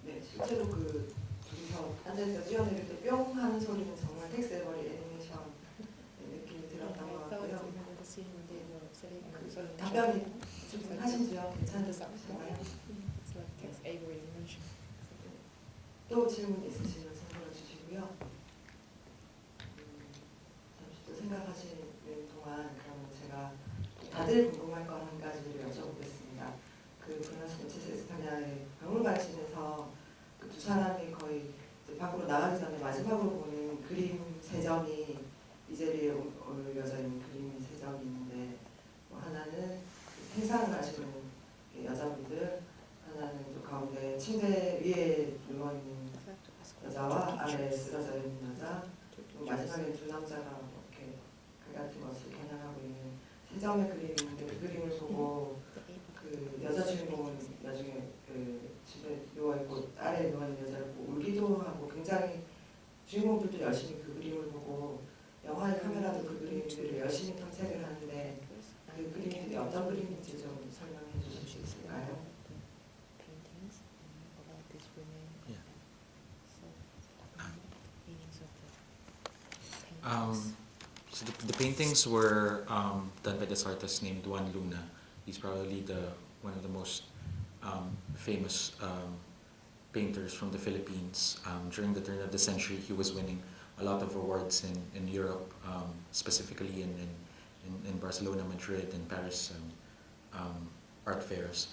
네, 실제로 그 둘이서 앉아서 뛰어내릴 때 뿅 하는 소리는 정말 텍스 에버리 애니메이션 느낌이 들었던 것 같고요. 답변이 좀 하신지요? 괜찮으신가요? 또 질문 있으시면 손들어 주시고요. 잠시 또 생각하시는 동안 그러면 제가 다들 궁금할 건 한 가지를 여쭤보겠습니다. 그 브루노스 노체스 에스파냐의 박물관실에서 그 두 사람이 거의 이제 밖으로 나가기 전에 마지막으로 보는 그림 세 점이 이젤리에 올려져 있는 그림 세 점이 있는데 하나는 생상을 하시는 여자분들, 하나는 또 가운데 침대 위에 누워 있는 여자와 아래에 쓰러져 있는 여자, 또 마지막에 두 남자가 이렇게 그 같은 것을 겨냥하고 있는 세 점의 그림이 있는데 그 그림을 보고 그 여자 주인공은 나중에 그 집에 누워 있고 아래에 누워 있는 여자를 보고 울기도 하고 굉장히 주인공들도 열심히 그 그림을 보고 영화의 카메라도 그 그림들을 열심히 탐색을 하는데 그 그림들이 어떤 그림인지 좀 설명해 주실 수 있을까요? So the paintings were done by this artist named Juan Luna. He's probably one of the most famous painters from the Philippines. During the turn of the century, he was winning a lot of awards in Europe, specifically in Barcelona, Madrid, and Paris art fairs.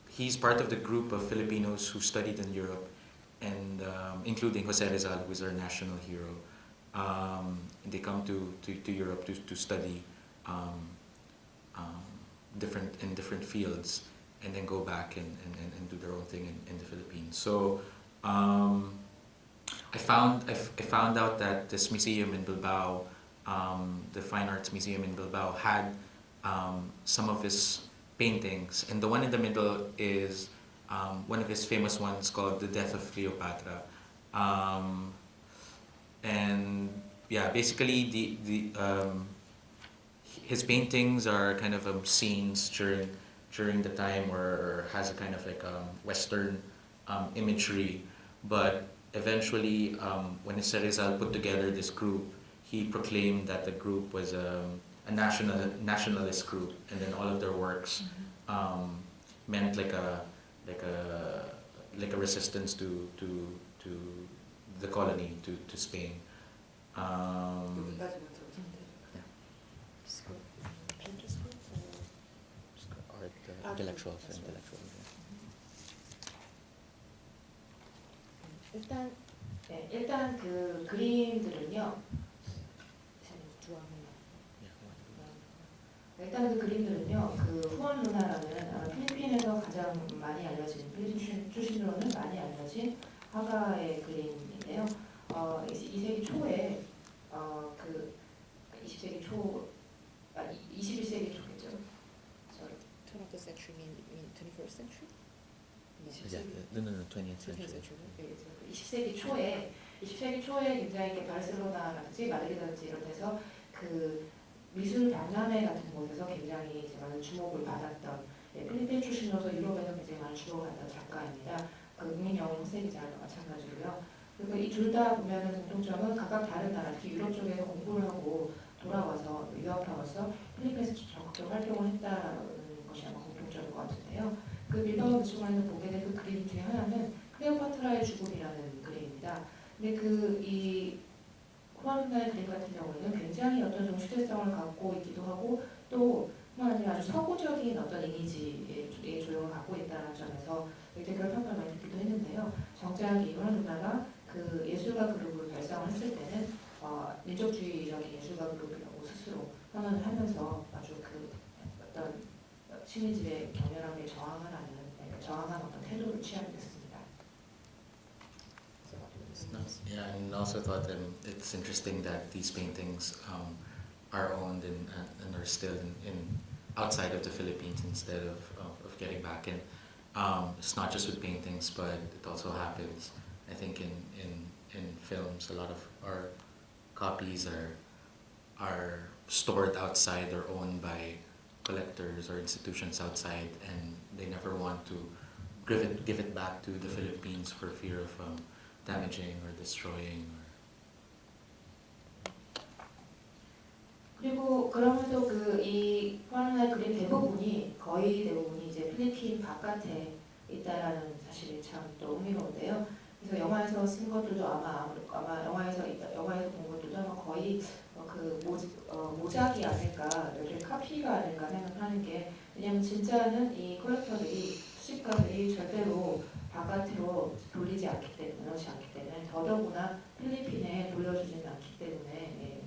He's part of the group of Filipinos who studied in Europe, and including Jose Rizal, who is our national hero. They come to Europe to study different fields, and then go back and do their own thing in the Philippines. So I found out that this museum in Bilbao, the Fine Arts Museum in Bilbao, had some of his paintings, and the one in the middle is one of his famous ones called The Death of Cleopatra. And yeah, basically his paintings are kind of scenes during the time, or has a kind of like Western imagery. But eventually, when Jose Rizal put together this group, he proclaimed that the group was a nationalist group, and then all of their works meant like a resistance to the colony, to Spain. 여기까지만 좀 Painters the Art intellectual, as well. intellectual. 일단 그 그림들은요. 일단 그 그림들은요, 그 후안 루나라는 필리핀에서 가장 많이 알려진, 필리핀 출신으로는 많이 알려진 화가의 그림인데요. 2세기 초에 그 20세기 초, 21세기 초겠죠. Turn of the century mean 21st century? Yeah, no, 20th century. 20세기 초에 굉장히 이렇게 바르셀로나라든지 마드리드라든지 이런 데서 그 미술 박람회 같은 곳에서 굉장히 이제 많은 주목을 받았던 필리핀 출신으로서 유럽에서 굉장히 많은 주목을 받았던 작가입니다. 그 국민영웅 호세리자도 마찬가지고요. 그리고 이 둘 다 보면은 공통점은 각각 다른 나라, 특히 유럽 쪽에서 공부를 하고 돌아와서 유학하면서 필리핀에서 적극적 활동을 했다는 것이 아마 공통점일 것 같은데요. 그 밀바오 미술관에서 보게 된 그 그림 중에 하나는 클레오파트라의 죽음이라는 그림입니다. 근데 이 후안루나의 그림 같은 경우에는 굉장히 어떤 좀 시대성을 갖고 있기도 하고 또 아주 서구적인 어떤 이미지의 조형을 갖고 있다는 점에서 댓글 평가를 많이 듣기도 했는데요. 정작 이 후안루나가 그 예술가 그룹을 발상을 했을 때는 민족주의적인 예술가 그룹이라고 스스로 선언을 하면서 아주 그 어떤 식민지의 격렬함에 저항한 어떤 태도를 취하게 됐습니다. Yeah, and also thought it's interesting that these paintings are owned and are still in outside of the Philippines instead of getting back in. It's not just with paintings, but it also happens, I think, in films. A lot of our copies are stored outside or owned by collectors or institutions outside, and they never want to give it back to the Philippines for fear of damaging or destroying. 그리고 그러면서 이 후안루나의 그림 거의 대부분이 이제 필리핀 바깥에 있다라는 사실이 참 또 흥미로운데요. 그래서 영화에서 쓴 것들도 아마 영화에서 본 것들도 아마 거의 모작이 아닐까, 이렇게 카피가 아닐까 생각하는 게, 왜냐하면 진짜는 이 컬렉터들이 수집가들이 절대로 바깥으로 돌리지 않기 때문에 더더구나 필리핀에 돌려주지는 않기 때문에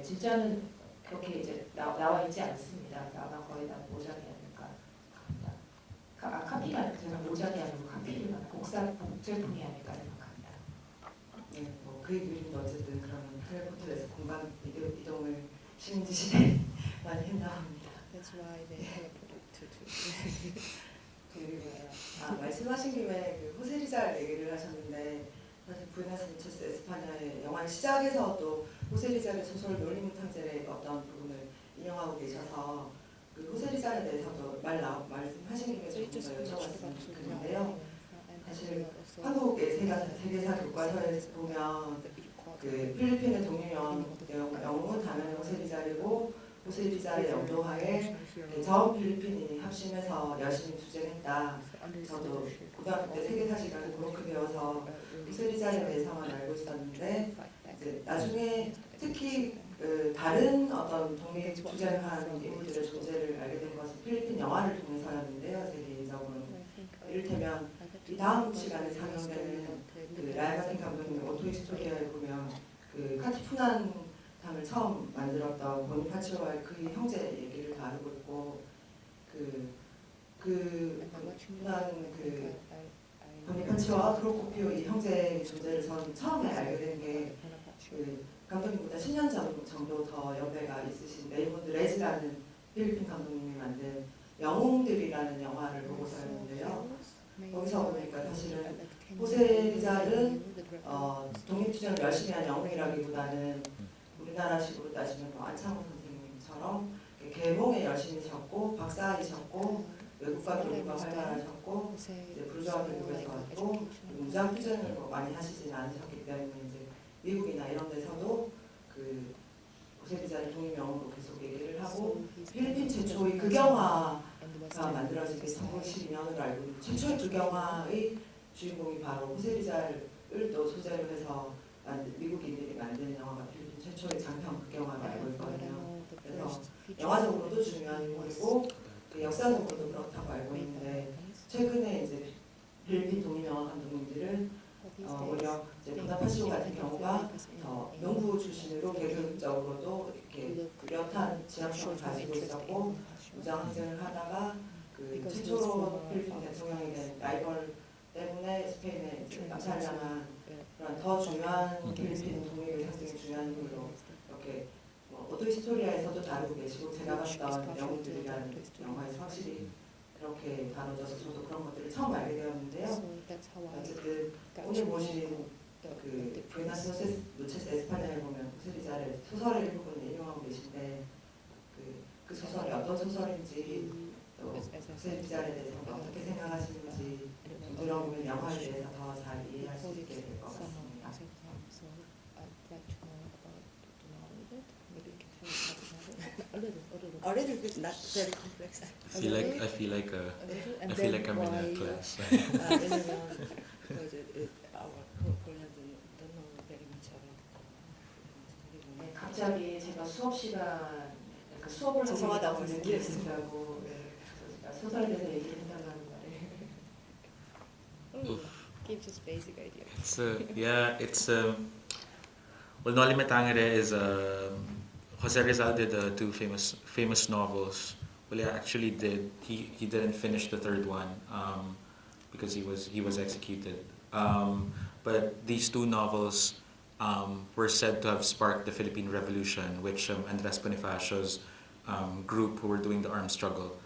진짜는 그렇게 이제 나와 있지 않습니다. 그래서 아마 거의 다 모작이 아닐까 합니다. 카피가 아니라 제가 모작이 아니고 카피를 복제품이 아닐까 생각합니다. 네, 그 그림도 어쨌든 그런 텔레포트에서 공간 이동을 식민지 시대에 많이 했나 합니다. That's why they teleported to 그리고 말씀하신 김에 그 호세리잘 얘기를 하셨는데, 사실 부에노스 아이레스 에스파냐의 영화의 시작에서 또 호세리잘의 소설 놀림탕젤의 어떤 부분을 인용하고 계셔서 그 호세리잘에 대해서도 말씀하신 김에 조금 더 여쭤봤으면 좋겠는데요. 사실 한국의 세계사 교과서에 보면 그 필리핀의 영웅은 당연히 호세리잘이고, 호세리잘의 영도하에 전 필리핀인이 합심해서 열심히 투쟁했다. 저도 고등학교 때 세계사 시간에 그렇게 배워서 호세리잘에 대해서만 알고 있었는데, 이제 나중에 특히 다른 어떤 독립 투쟁하는 인물들의 존재를 알게 된 것은 필리핀 영화를 통해서였는데요. 세계적으로 이를테면 이 다음 시간에 상영되는 그 라이언 가슬링 감독님의 오토히스토리아에 보면 그 카티푸난 당을 처음 만들었던 보니파치오와의 그 형제 얘기를 다루고 있고, 보니파치오와 프로코피오 이 형제의 존재를 전 처음에 알게 된 게 그 감독님보다 10년 정도 더 연배가 있으신 레이몬드 레즈라는 필리핀 감독님이 만든 영웅들이라는 영화를 보고서였는데요. 거기서 보니까 사실은 호세리잘은 독립투쟁을 열심히 한 영웅이라기보다는 우리나라식으로 따지면 안창호 선생님처럼 계몽에 열심히 셨고 박사이셨고 외국과 교류가 활발하셨고 이제 부르주아 계급에서 왔고 무장 투쟁을 많이 하시지는 않으셨기 때문에 이제 미국이나 이런 데서도 그 호세리잘을 독립영웅으로 계속 얘기를 하고, 필리핀 최초의 극영화가 만들어진 게 1912년으로 알고 있고, 최초의 극영화의 주인공이 바로 호세리잘을 또 소재로 해서 미국인들이 만든 영화가 필리핀 최초의 장편 극영화로 알고 있거든요. 그래서 영화적으로도 중요한 인물이고, 그 역사적으로도 그렇다고 알고 있는데 최근에 이제 필리핀 독립영화 감독님들은 오히려 이제 보나파시오 같은 경우가 농부 출신으로 계급적으로도 이렇게 뚜렷한 지향성을 가지고 있었고 무장항쟁을 하다가 그 최초로 필리핀 대통령이 된 라이벌 때문에 스페인에 이제 남살당한 그런 더 중요한 필리핀 독립의 상징이 중요한 인물로 이렇게 오토히스토리아에서도 다루고 계시고 제가 봤던 영웅들이라는 영화에서 확실히 그렇게 다뤄져서 저도 그런 것들을 처음 알게 되었는데요. 어쨌든 오늘 보신 그 부에나스 노체스 에스파냐에 보면 호세리자를 소설을 일부분 인용하고 계신데 그 소설이 어떤 소설인지 또 호세리자에 대해서 어떻게 생각하시는지 좀 들어보면 영화에 대해서 더 잘 이해할 수 있게 될 것 같습니다. A little bit, not very complex. I feel like I'm in a class. Because our Korean don't know very much about 네, 갑자기 제가 수업 시간 그 수업을 하고 죄송하다고 있는 느꼈습니다고 소설에 대해서 얘기를 해달라는 말에 gives us basic idea. Well, Noli Me Tangere is Jose Rizal did two famous novels. Well, he actually did. He didn't finish the third one because he was executed. But these two novels were said to have sparked the Philippine Revolution, which Andres Bonifacio's group who were doing the armed struggle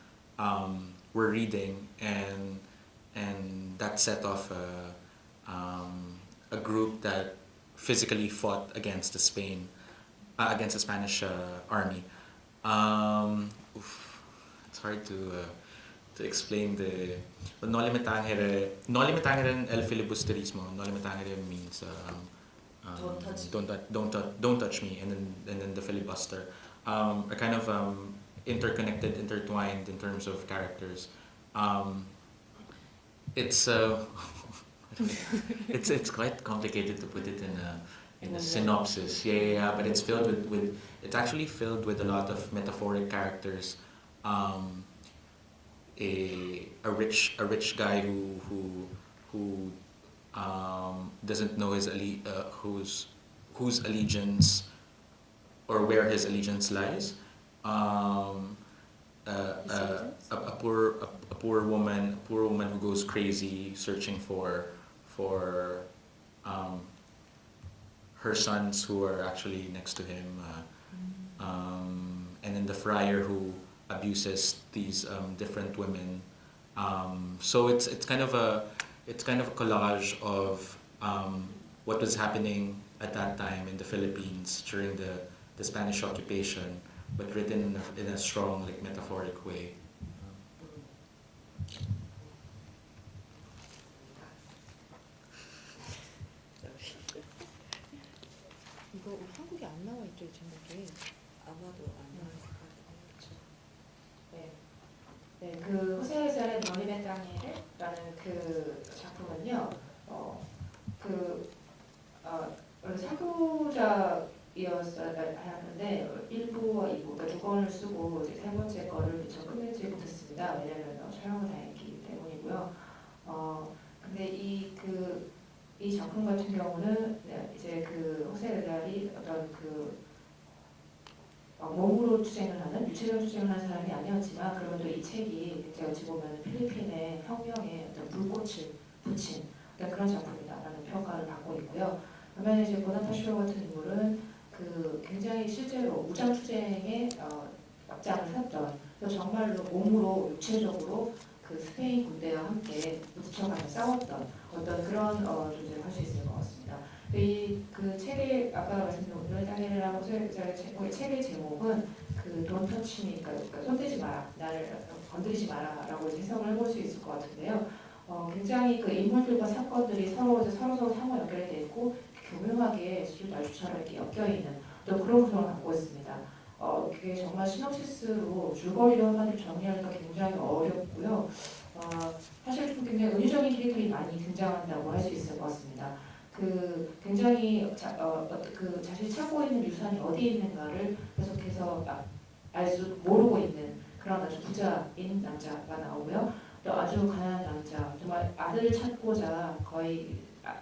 were reading, and that set off a group that physically fought against the Spanish army. It's hard to explain the Noli Me Tangere and El Filibusterismo. Noli Me Tangere means don't touch me, and then the filibuster are kind of intertwined in terms of characters. It's it's quite complicated to put it in a synopsis. Yeah, but it's filled with it's actually filled with a lot of metaphoric characters. A rich guy who doesn't know whose allegiance or where his allegiance lies. A poor woman who goes crazy searching for her sons who are actually next to him, and then the friar who abuses these different women. So it's kind of a collage of what was happening at that time in the Philippines during the Spanish occupation, but written in a strong, like, metaphoric way. 이거 한국에 안 나와 있죠, 이 제목이. 아마도 안 나올 것 같아요. 네. 네, 그 호세리자의 너니 메 땅에라는 그 작품은요, 원래 사교작이었어야 하는데 1부와 2부, 그러니까 2권을 쓰고 이제 세 번째 거를 미처 끝내지 못했습니다. 왜냐하면 촬영을 다 했기 때문이고요. 근데 이 작품 같은 경우는 이제 그 호세리자이 어떤 몸으로 투쟁을 하는, 유체적 투쟁을 하는 사람이 아니었지만, 그럼에도 이 책이 굉장히 어찌 보면 필리핀의 혁명에 어떤 불꽃을 붙인 어떤 그런 작품이다라는 평가를 받고 있고요. 반면에 이제 보나파시오 같은 인물은 굉장히 실제로 무장 투쟁에 앞장을 섰던, 정말로 몸으로 육체적으로 그 스페인 군대와 함께 부딪혀가며 싸웠던 어떤 그런 존재를 할 수 있을 것 같습니다. 그 책의 아까 말씀드린 너니 땅에라고 책의 제목은 Don't touch me, 그러니까 손대지 마라, 나를 건드리지 마라라고 해석을 해볼 수 있을 것 같은데요. 굉장히 그 인물들과 사건들이 서로 상호 연결돼 있고 교묘하게 수주날주처럼 이렇게 엮여 있는 또 그런 구성을 갖고 있습니다. 그게 정말 시놉시스로 줄거리로 한마디로 정리하기가 굉장히 어렵고요. 사실 좀 굉장히 은유적인 캐릭터들이 많이 등장한다고 할 수 있을 것 같습니다. 굉장히 자신이 찾고 있는 유산이 어디에 있는가를 계속해서 모르고 있는 그런 아주 부자인 남자가 나오고요. 또 아주 가난한 남자, 정말 아들을 찾고자 거의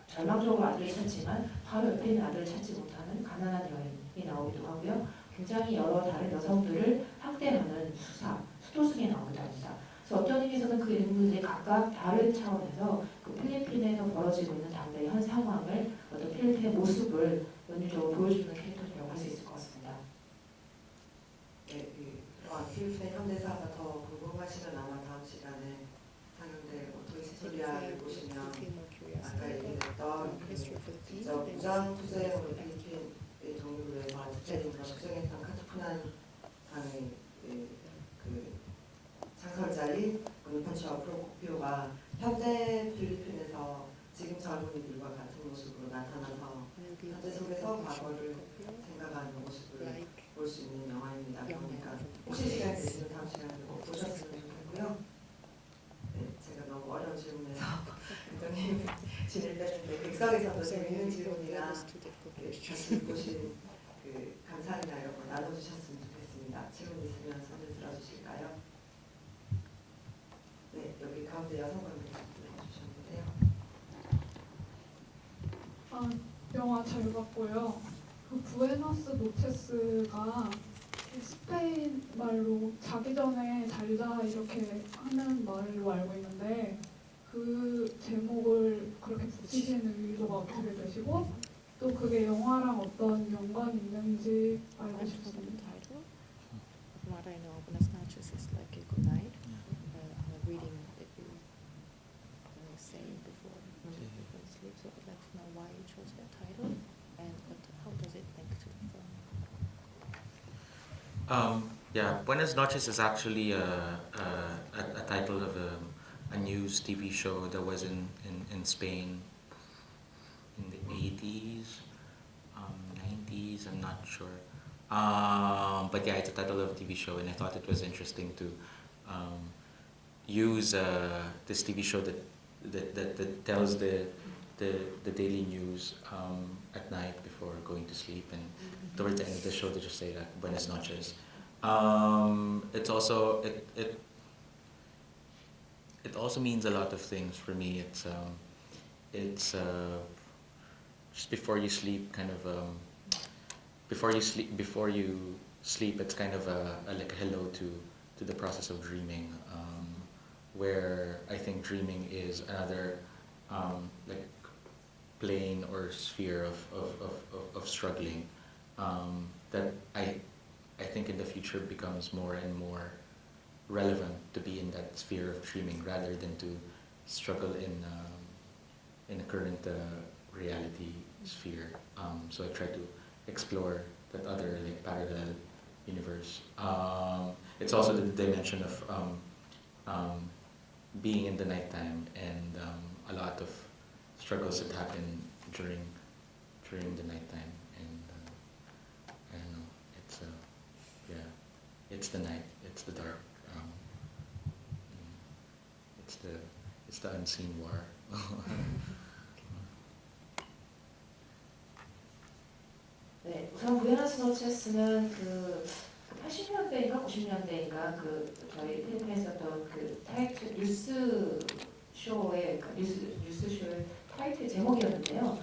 절망적으로 아들을 찾지만 바로 옆에 있는 아들을 찾지 못하는 가난한 여인이 나오기도 하고요. 굉장히 여러 다른 여성들을 학대하는 수도승이 나오기도 합니다. 그래서 어떤 의미에서는 그 인물들이 각각 다른 차원에서 그 필리핀에서 벌어지고 있는 당대의 현 상황을 어떤 필리핀의 모습을 연유적으로 보여주는 캐릭터라고 할 수 있을 것 같습니다. 네, 필리핀의 현대사가 더 궁금하시면 아마 다음 시간에 상영될 토이스토리아를 보시면 아까 얘기했던 직접 무장 투쟁으로 필리핀의 종류로 해서 스페인과 수정했던 카투푸난 강의 그 창설자인 문파치와 프로코피오가 현대 필리핀에서 지금 젊은이들과 같은 모습으로 나타나서 현재 속에서 과거를 생각하는 모습을 볼 수 있는 영화입니다. 그러니까 혹시 시간 되시면 다음 시간에 꼭 보셨으면 좋겠고요. 네, 제가 너무 어려운 질문에서 굉장히 진을 뺐는데 객석에서도 재미있는 질문이나 같이 보신 그 감상이나 이런 거 나눠주셨으면 좋겠습니다. 질문 있으면 손을 들어주실까요? 네, 여기 가운데 여성 관객분들 해주셨는데요. 영화 잘 봤고요. 그 부에노스 노체스가 스페인 말로 자기 전에 잘자 이렇게 하는 말로 알고 있는데 그 제목을 그렇게 붙이시는 의도가 어떻게 되시고 또 그게 영화랑 어떤 연관이 있는지 알고 싶습니다. From what I know, Buenas noches is like a good night. Reading that you say before sleep. So I'd like to know why you chose that title and how does it link to the film? Yeah, Buenas noches is actually a title of a news TV show that was in Spain in the 80s, 90s, I'm not sure. But yeah, it's a title of a TV show, and I thought it was interesting to use this TV show that tells the daily news at night before going to sleep, and towards the end of the show they just say like Buenas noches. It's also it also means a lot of things for me. It's just before you sleep, kind of before you sleep, it's kind of like a hello to the process of dreaming, where I think dreaming is another like plane or sphere of struggling that I think in the future becomes more and more relevant to be in that sphere of dreaming rather than to struggle in a current reality sphere. So I try to explore that other like parallel universe. It's also the dimension of being in the nighttime and a lot of struggles that happen during the nighttime, and I don't know. It's the night. It's the dark. It's the unseen war. 네, 우선 부에노스 노체스는 그 80년대인가 90년대인가 그 저희 필리핀에서 했었던 그 타이틀 뉴스 쇼의 타이틀 제목이었는데요.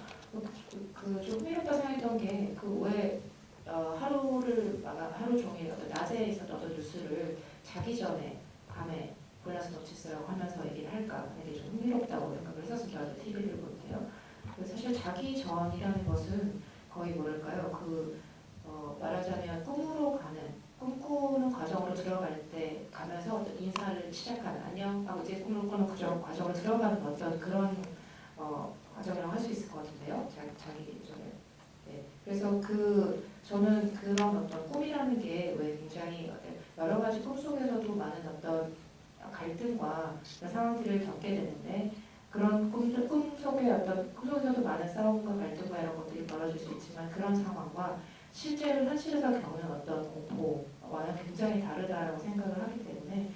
좀 흥미롭다 생각했던 게 그 왜 하루 종일 어떤 낮에 있었던 어떤 뉴스를 자기 전에 밤에 부에노스 노체스라고 하면서 얘기를 할까 하는 게 좀 흥미롭다고 생각을 했었습니다. 어제 TV를 볼 때요. 사실 자기 전이라는 것은 거의 뭐랄까요? 말하자면 꿈꾸는 과정으로 들어갈 때 가면서 어떤 인사를 시작하는 안녕 하고 이제 꿈을 꾸는 과정으로 들어가는 어떤 그런 과정이라고 할 수 있을 것 같은데요. 자기 전에. 네. 그래서 저는 그런 어떤 꿈이라는 게 왜 굉장히 여러 가지 꿈 속에서도 많은 어떤 갈등과 그런 상황들을 겪게 되는데 그런 꿈 속에서도 많은 싸움과 갈등과 이런 것들이 벌어질 수 있지만 그런 상황과 실제로 현실에서 겪는 어떤 공포와는 굉장히 다르다라고 생각을 하기 때문에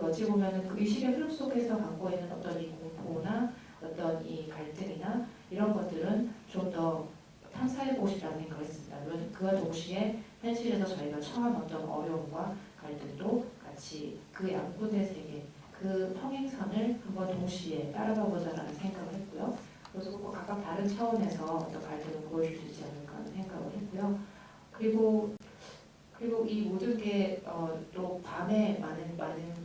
어찌 보면은 그 의식의 흐름 속에서 갖고 있는 어떤 이 공포나 어떤 이 갈등이나 이런 것들은 좀 더 탐사해보고 싶다는 생각을 했습니다. 물론 그와 동시에 현실에서 저희가 처한 어떤 어려움과 갈등도 같이 같이 그 양분의 세계, 그 평행선을 한번 동시에 따라가보자라는 생각을 했고요. 그래서 꼭 각각 다른 차원에서 어떤 갈등을 보여줄 수 있지 않을까 하는 생각을 했고요. 그리고 이 모든 게 또 밤에 많은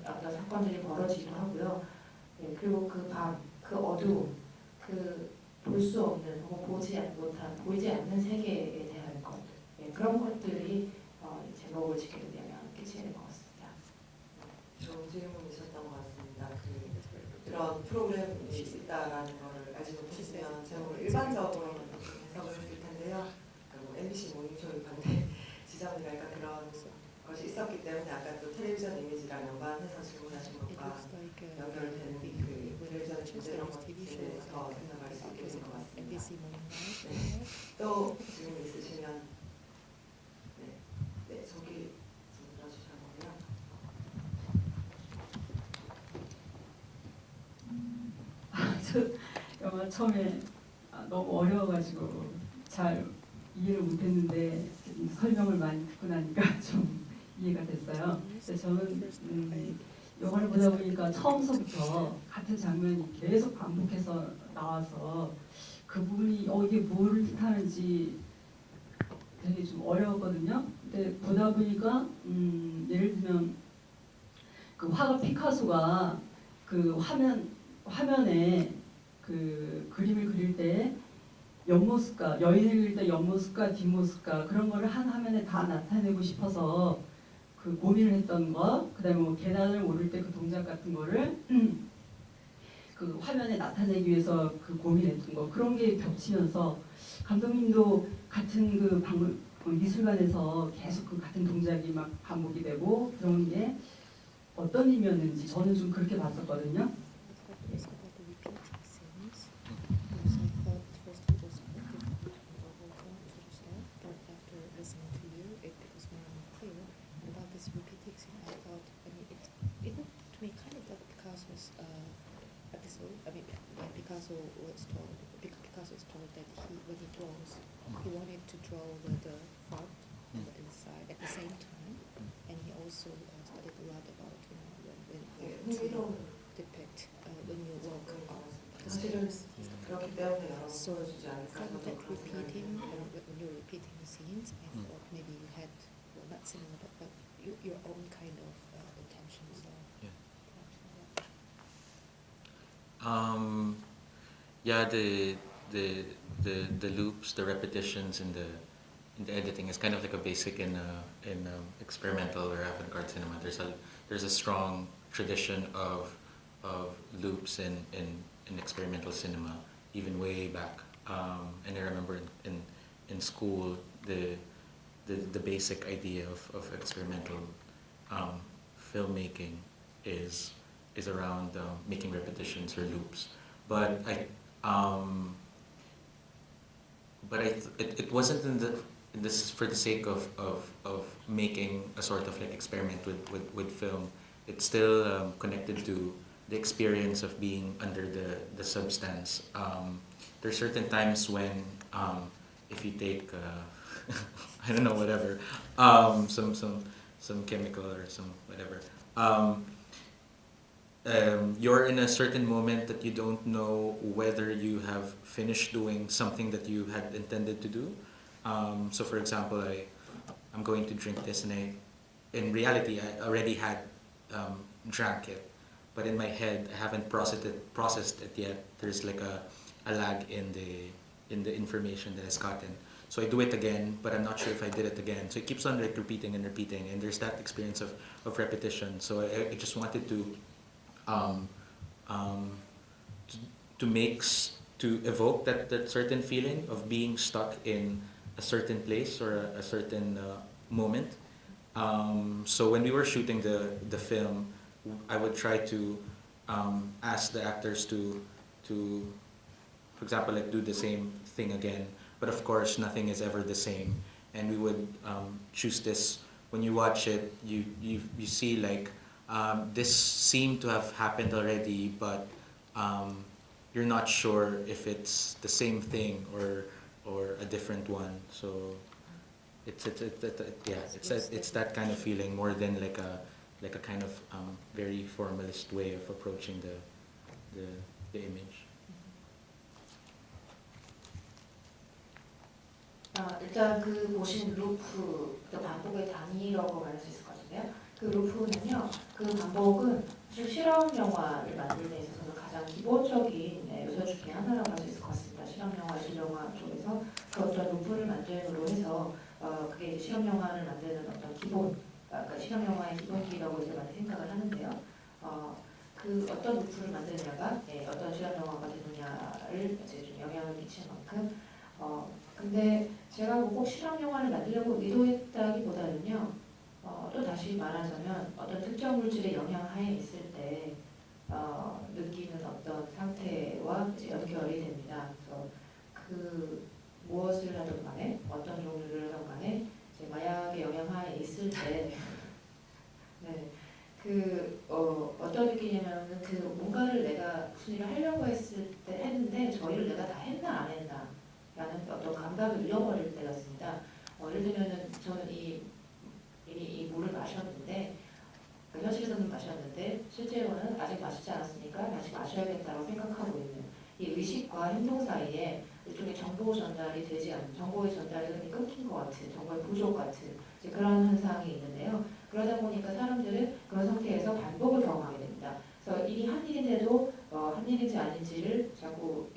어떤 사건들이 벌어지기도 하고요. 네, 그리고 그 밤, 그 어두움, 그 볼 수 없는 혹은 보이지 않는 세계에 대한 것, 네, 그런 것들이 제목을 짓게 되 영향을 끼치게 된 것 같습니다. 좋은 질문이셨던 것 같습니다. 그런 프로그램이 있다라는 것을 알지 못했으면 제목을 일반적으로 해석을 했을 텐데요. 뭐 MBC 모닝쇼의 반대 지점이랄까 그런 것이 있었기 때문에 아까 또 텔레비전 이미지랑 연관해서 질문하신 It 것과 looks like 연결되는 그 텔레비전 주제 이런 것에 대해서 더 생각할 수 있게 된 것 같습니다. NBC Morning 네. Live. 또 질문 있으시면 네, 저기 좀 들어주셔야 하고요. 저 영화 처음에 너무 어려워가지고 잘 이해를 못했는데 설명을 많이 듣고 나니까 좀 이해가 됐어요. 근데 저는 영화를 보다 보니까 처음서부터 같은 장면이 계속 반복해서 나와서 그 부분이 이게 뭐를 뜻하는지 되게 좀 어려웠거든요. 근데 보다 보니까 예를 들면 그 화가 피카소가 그 화면에 그 그림을 그릴 때 옆모습과 여인을 그릴 때 옆모습과 뒷모습과 그런 거를 한 화면에 다 나타내고 싶어서 그 고민을 했던 거, 그다음에 뭐 계단을 오를 때 그 동작 같은 거를 그 화면에 나타내기 위해서 그 고민했던 거, 그런 게 겹치면서 감독님도 같은 미술관에서 계속 그 같은 동작이 막 반복이 되고 그런 게 어떤 의미였는지 저는 좀 그렇게 봤었거든요. I thought it was about the repeating scenes. Because I thought first it was a bit difficult and overwhelming to understand, but after listening to you, it becomes more and more clear. And about this repeating scene, I thought, it looked to me kind of like Picasso's episode. I mean, when Picasso is told that when he draws, he wanted to draw the front and the inside at the same time, and he also studied a lot about when 네, to 흥미로운 depict when you walk up the 사실은 stairs. 그렇기 때문에 여러분 So 보여주지 않을까 from 저도 that 그런 생각이 repeating, 듭니다. when you're repeating the scenes, I thought maybe you had, well, not similar, but your own kind of intentions. Yeah. perhaps, Yeah, the loops, the repetitions in the editing is kind of like a basic in experimental or avant-garde cinema. There's a strong tradition of loops in experimental cinema, even way back. And I remember in school the basic idea of experimental filmmaking is around making repetitions or loops. But it wasn't in this for the sake of making a sort of like experiment with film. It's still connected to the experience of being under the substance. There are certain times when if you take I don't know, whatever, some chemical or some whatever, you're in a certain moment that you don't know whether you have finished doing something that you had intended to do. So for example, I'm going to drink this, and in reality I already had drank it, but in my head I haven't processed it yet. There's like a lag in the information that is gotten. So I do it again, but I'm not sure if I did it again. So it keeps on like repeating, and there's that experience of repetition. So I just wanted to to evoke that certain feeling of being stuck in a certain place or a certain moment. So when we were shooting the film, I would try to ask the actors to, for example, like do the same thing again. But of course, nothing is ever the same. And we would choose this. When you watch it, you see like this seemed to have happened already, but you're not sure if it's the same thing or a different one. So it's that kind of feeling more than like like a kind of very formalist way of approaching the image. 일단 그 보신 루프, 그 반복의 단위라고 말할 수 있을 것 같은데요. 그 루프는요, 그 반복은 사실 실험 영화를 만들 데 있어서는 가장 기본적인 요소 중에 하나라고 할 수 있을 것 같습니다. 실험 영화, 예술 영화 쪽에서 그 어떤 루프를 만듦으로 해서 그게 이제 실험 영화를 만드는 어떤 기본, 그러니까 실험 영화의 기본기라고 이제 많이 생각을 하는데요. 그 어떤 루프를 만드느냐가 어떤 실험 영화가 되느냐를 이제 좀 영향을 미치는 만큼. 근데 제가 꼭 실험 영화를 만들려고 의도했다기보다는요. 또 다시 말하자면 어떤 특정 물질의 영향하에 있을 때 느끼는 어떤 상태와 이제 연결이 됩니다. 그래서 그 무엇을 하든 간에 어떤 종류를 하든 간에 이제 마약의 영향하에 있을 때 네, 어떤 느낌이냐면 그 뭔가를 내가 무슨 일을 하려고 했는데 저 일을 내가 다 했나 안 했나 라는 어떤 감각을 잃어버릴 때가 있습니다. 예를 들면은 저는 이미 이 물을 마셨는데 현실에서는 마셨는데 실제로는 아직 마시지 않았으니까 다시 마셔야겠다고 생각하고 있는 이 의식과 행동 사이에 일종의 정보 전달이 되지 않는 정보의 전달이 흔히 끊긴 것 같은 정보의 부족 같은 이제 그런 현상이 있는데요. 그러다 보니까 사람들은 그런 상태에서 반복을 경험하게 됩니다. 그래서 일이 한 일인데도 한 일인지 아닌지를 자꾸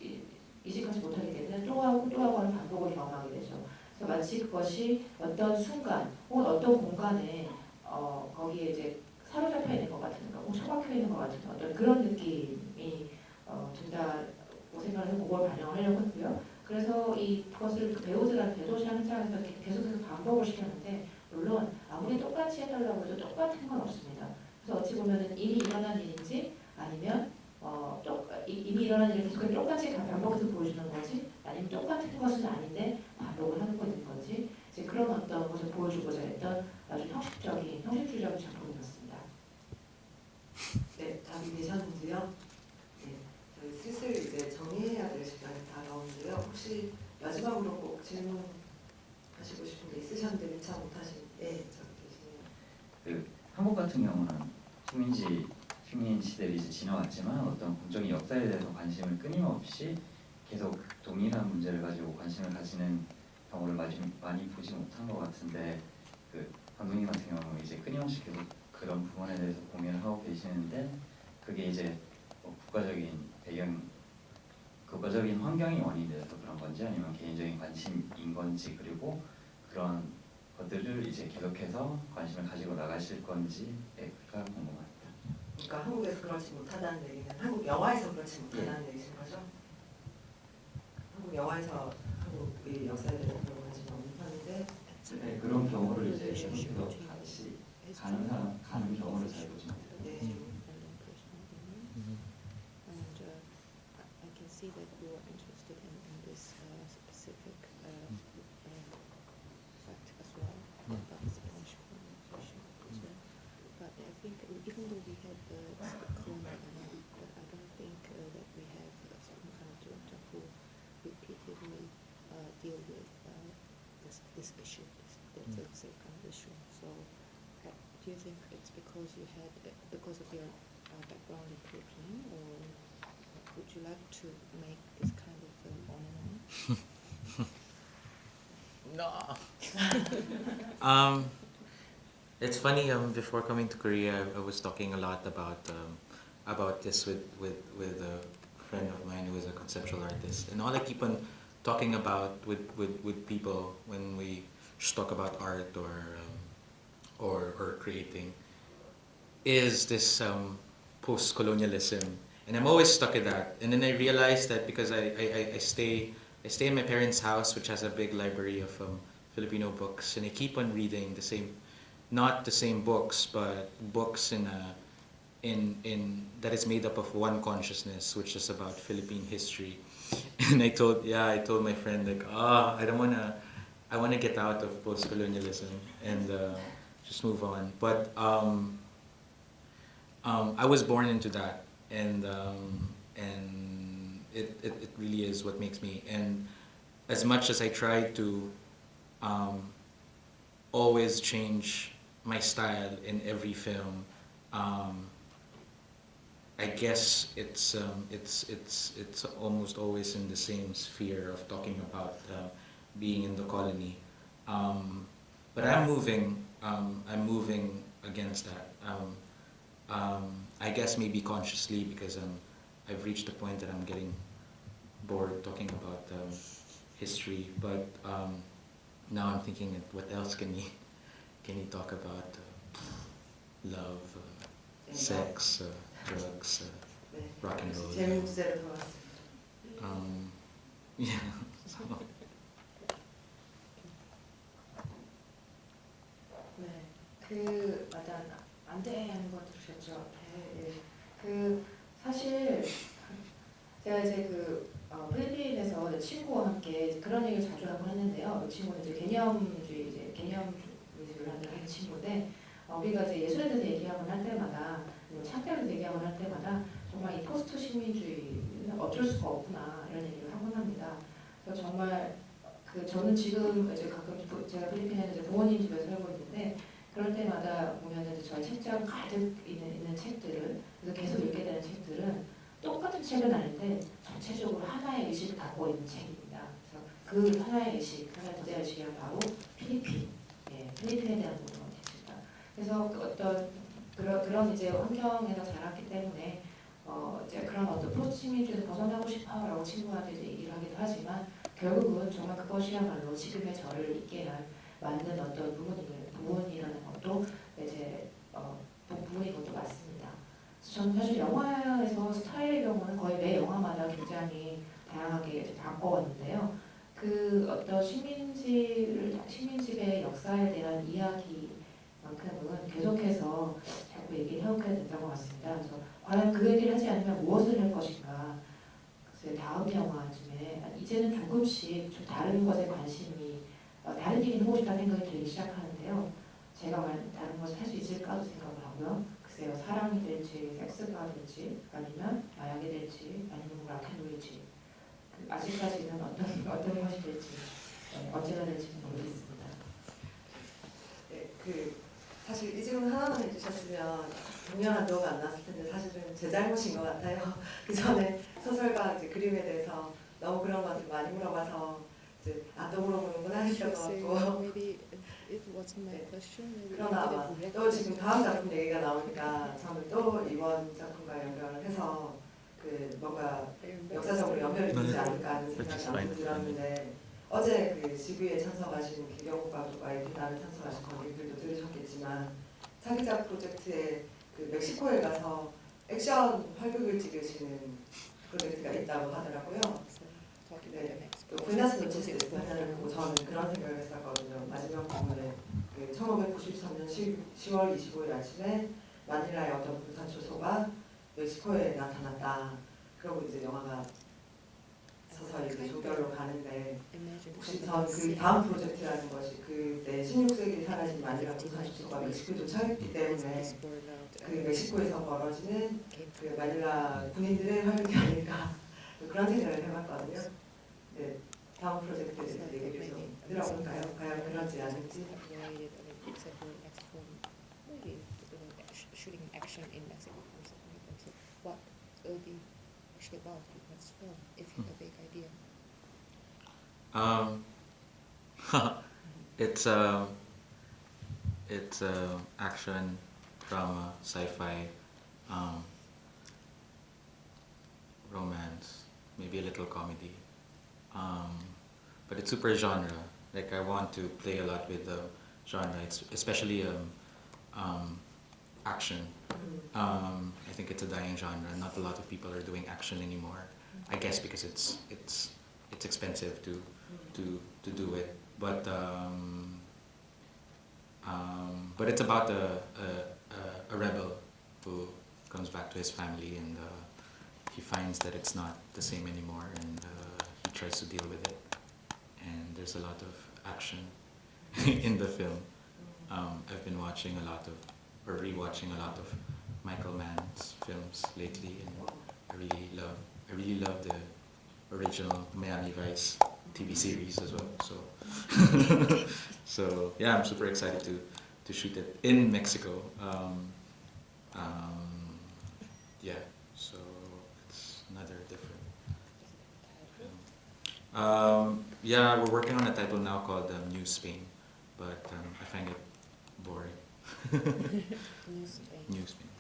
이식하지 못하게 되는 또 하고 또 하고 하는 반복을 경험하게 되죠. 그래서 마치 그것이 어떤 순간 혹은 어떤 공간에 거기에 이제 사로잡혀 있는 것 같은, 혹은 처박혀 있는 것 같은 어떤 그런 느낌이 든다고 생각을 해서 그걸 반영을 하려고 했고요. 그래서 그것을 그 배우들한테도 현장에서 계속해서 반복을 시켰는데 물론 아무리 똑같이 해달라고 해도 똑같은 건 없습니다. 그래서 어찌 보면은 이미 일어난 일인지 아니면 이미 일어난 일을 계속 똑같이 반복해서 보여주는 건지 아니면 똑같은 것은 아닌데 반복을 하고 있는 건지 이제 그런 어떤 것을 보여주고자 했던 아주 형식주의적인 작품이었습니다. 네, 답이 되셨는데요. 네, 저희 슬슬 이제 정리해야 될 시간이 다가오는데요. 혹시 마지막으로 꼭 질문하시고 싶은 게 있으셨는데 미처 못하신 저기 계시네요. 한국 같은 경우는 식민 시대를 이제 지나왔지만 어떤 공적인 역사에 대해서 관심을 끊임없이 계속 동일한 문제를 가지고 관심을 가지는 경우를 많이 보지 못한 것 같은데 감독님 같은 경우 이제 끊임없이 계속 그런 부분에 대해서 고민을 하고 계시는데 그게 이제 국가적인 환경이 원인이 돼서 그런 건지 아니면 개인적인 관심인 건지 그리고 그런 것들을 이제 계속해서 관심을 가지고 나가실 건지가 궁금합니다. 그러니까 한국에서 그렇지 못하다는 얘기는 한국 영화에서 그렇지 못하다는 얘기신 거죠? 한국 영화에서 한국의 역사에 대해서 그런 관심이 없는 편인데 네, 그런 경우를 이제 한국에서 같이 가는 경우를 잘 보지 못해요. 네. And I can see that you are interested in this specific fact as well about the Spanish colonization as well. But I think even though we have the colonial element, but I don't think that we have some kind of director who repeatedly deal with this issue, the same kind of issue. So do you think it's because of your background in Philippines, or would you like to make this kind of film on and on? No. It's funny. Before coming to Korea, I was talking a lot about this with a friend of mine who is a conceptual artist, and all I keep on talking about with people when we just talk about art or creating is this post-colonialism, and I'm always stuck at that. And then I realized that because I stay in my parents' house, which has a big library of Filipino books, and I keep on reading not the same books, but books in that is made up of one consciousness, which is about Philippine history. And I told my friend like, I wanna get out of post-colonialism and just move on. But I was born into that, and it really is what makes me. And as much as I try to always change my style in every film, I guess it's almost always in the same sphere of talking about being in the colony. But I'm moving against that. I guess maybe consciously because I've reached a point that I'm getting bored talking about history. But now I'm thinking, what else can you talk about? Love, sex, drugs, 네. rock and roll. 재밌는 주제로 돌아왔습니다. Yeah. So, 네, 맞아, 안 돼 하는 거 들으셨죠? 네, 예. 사실 제가 이제 필리핀에서 이제 친구와 함께 그런 얘기를 자주 하곤 했는데요. 그 친구는 이제 개념주의를 하는 친구인데, 우리가 이제 예술에 대해서 얘기하곤 할 때마다, 창작에 대해서 얘기하곤 할 때마다 정말 이 포스트 식민주의는 어쩔 수가 없구나 이런 얘기를 하곤 합니다. 그래서 정말 저는 지금 이제 가끔 제가 필리핀에 이제 부모님 집에 살고 있는데, 그럴 때마다 보면 이제 저희 책장 가득 있는 책들은, 그래서 계속 읽게 되는 책들은 똑같은 책은 아닌데 전체적으로 하나의 의식을 갖고 있는 책입니다. 그래서 그 하나의 의식, 하나의 부대 의식이 바로 필리핀, 필리핀에 대한 책입니다. 그래서 어떤 그런 이제 환경에서 자랐기 때문에 이제 그런 어떤 포스트시민주의에서 벗어나고 싶어라고 친구한테 이제 얘기를 하기도 하지만, 결국은 정말 그것이야말로 지금의 저를 있게 한 만든 어떤 부분이라는 것도 이제 부분인 것도 맞습니다. 저는 사실 영화에서 스타일의 경우는 거의 매 영화마다 굉장히 다양하게 바꿔왔는데요. 그 어떤 식민지의 역사에 대한 이야기만큼은 계속해서 자꾸 얘기를 해오게 된다고 봤습니다. 그래서 과연 그 얘기를 하지 않으면 무엇을 할 것인가. 그래서 다음 영화쯤에 이제는 조금씩 좀 다른 것에 관심이, 다른 얘기를 해보고 싶다는 생각이 들기 시작하는데요. 제가 다른 것을 할 수 있을까도 생각을 하고요. 글쎄요, 사랑이 될지, 섹스가 될지, 아니면 마약이 될지, 아니면 락앤롤일지, 아직까지는 어떤 것이 될지, 언제가 될지 모르겠습니다. 네, 사실 이 질문 하나만 해주셨으면 당연한 노가 안 났을 텐데 사실은 제 잘못인 것 같아요. 그 전에 소설과 이제 그림에 대해서 너무 그런 것을 많이 물어봐서 이제 또 물어보는구나 했던 것 같고. Maybe it wasn't my 네. question. Maybe 그러나 I didn't 또 지금 다음 작품 얘기가 나오니까 저는 또 이번 작품과 연결을 해서 뭔가 역사적으로 연결이 되지 않을까 하는 생각이 많이 들었는데, 어제 지구에 참석하신 김경욱 감독과의 비난을 참석하신 관객들도 들으셨겠지만, 차기작 프로젝트에 멕시코에 가서 액션 활극을 찍으시는 프로젝트가 있다고 하더라고요. 네, 부에노스 노체스 에스파냐를 보고 저는 그런 생각을 했었거든요. 마지막 부분에 1993년 10월 25일 아침에 마닐라의 어떤 군사 초소가 멕시코에 나타났다. 그러고 이제 영화가 서서히 이제 조별로 가는데, 혹시 전 그 다음 프로젝트라는 것이 그때 16세기에 사라진 마닐라 군사 초소가 멕시코에 도착했기 때문에 그 멕시코에서 벌어지는 그 마닐라 군인들의 활동이 아닐까, 그런 생각을 해봤거든요. 네, 다음 프로젝트에 대해서 얘기를 좀 들어볼까요? 과연 그런지 아닌지. Shooting action in Mexico. So what will be actually about in this film, if you have a big idea? It's action, drama, sci-fi, romance, maybe a little comedy. But it's super genre. Like I want to play a lot with the genre. It's especially action. I think it's a dying genre. Not a lot of people are doing action anymore. I guess because it's expensive to do it. But it's about a rebel who comes back to his family and he finds that it's not the same anymore, and he tries to deal with it. And there's a lot of action in the film. I've been watching rewatching a lot of Michael Mann's films lately, and I really love the original Miami Vice TV series as well. So yeah, I'm super excited to shoot it in Mexico. Yeah, so it's another different film. Yeah, we're working on a title now called New Spain, but I find it boring. New Spain. New Spain.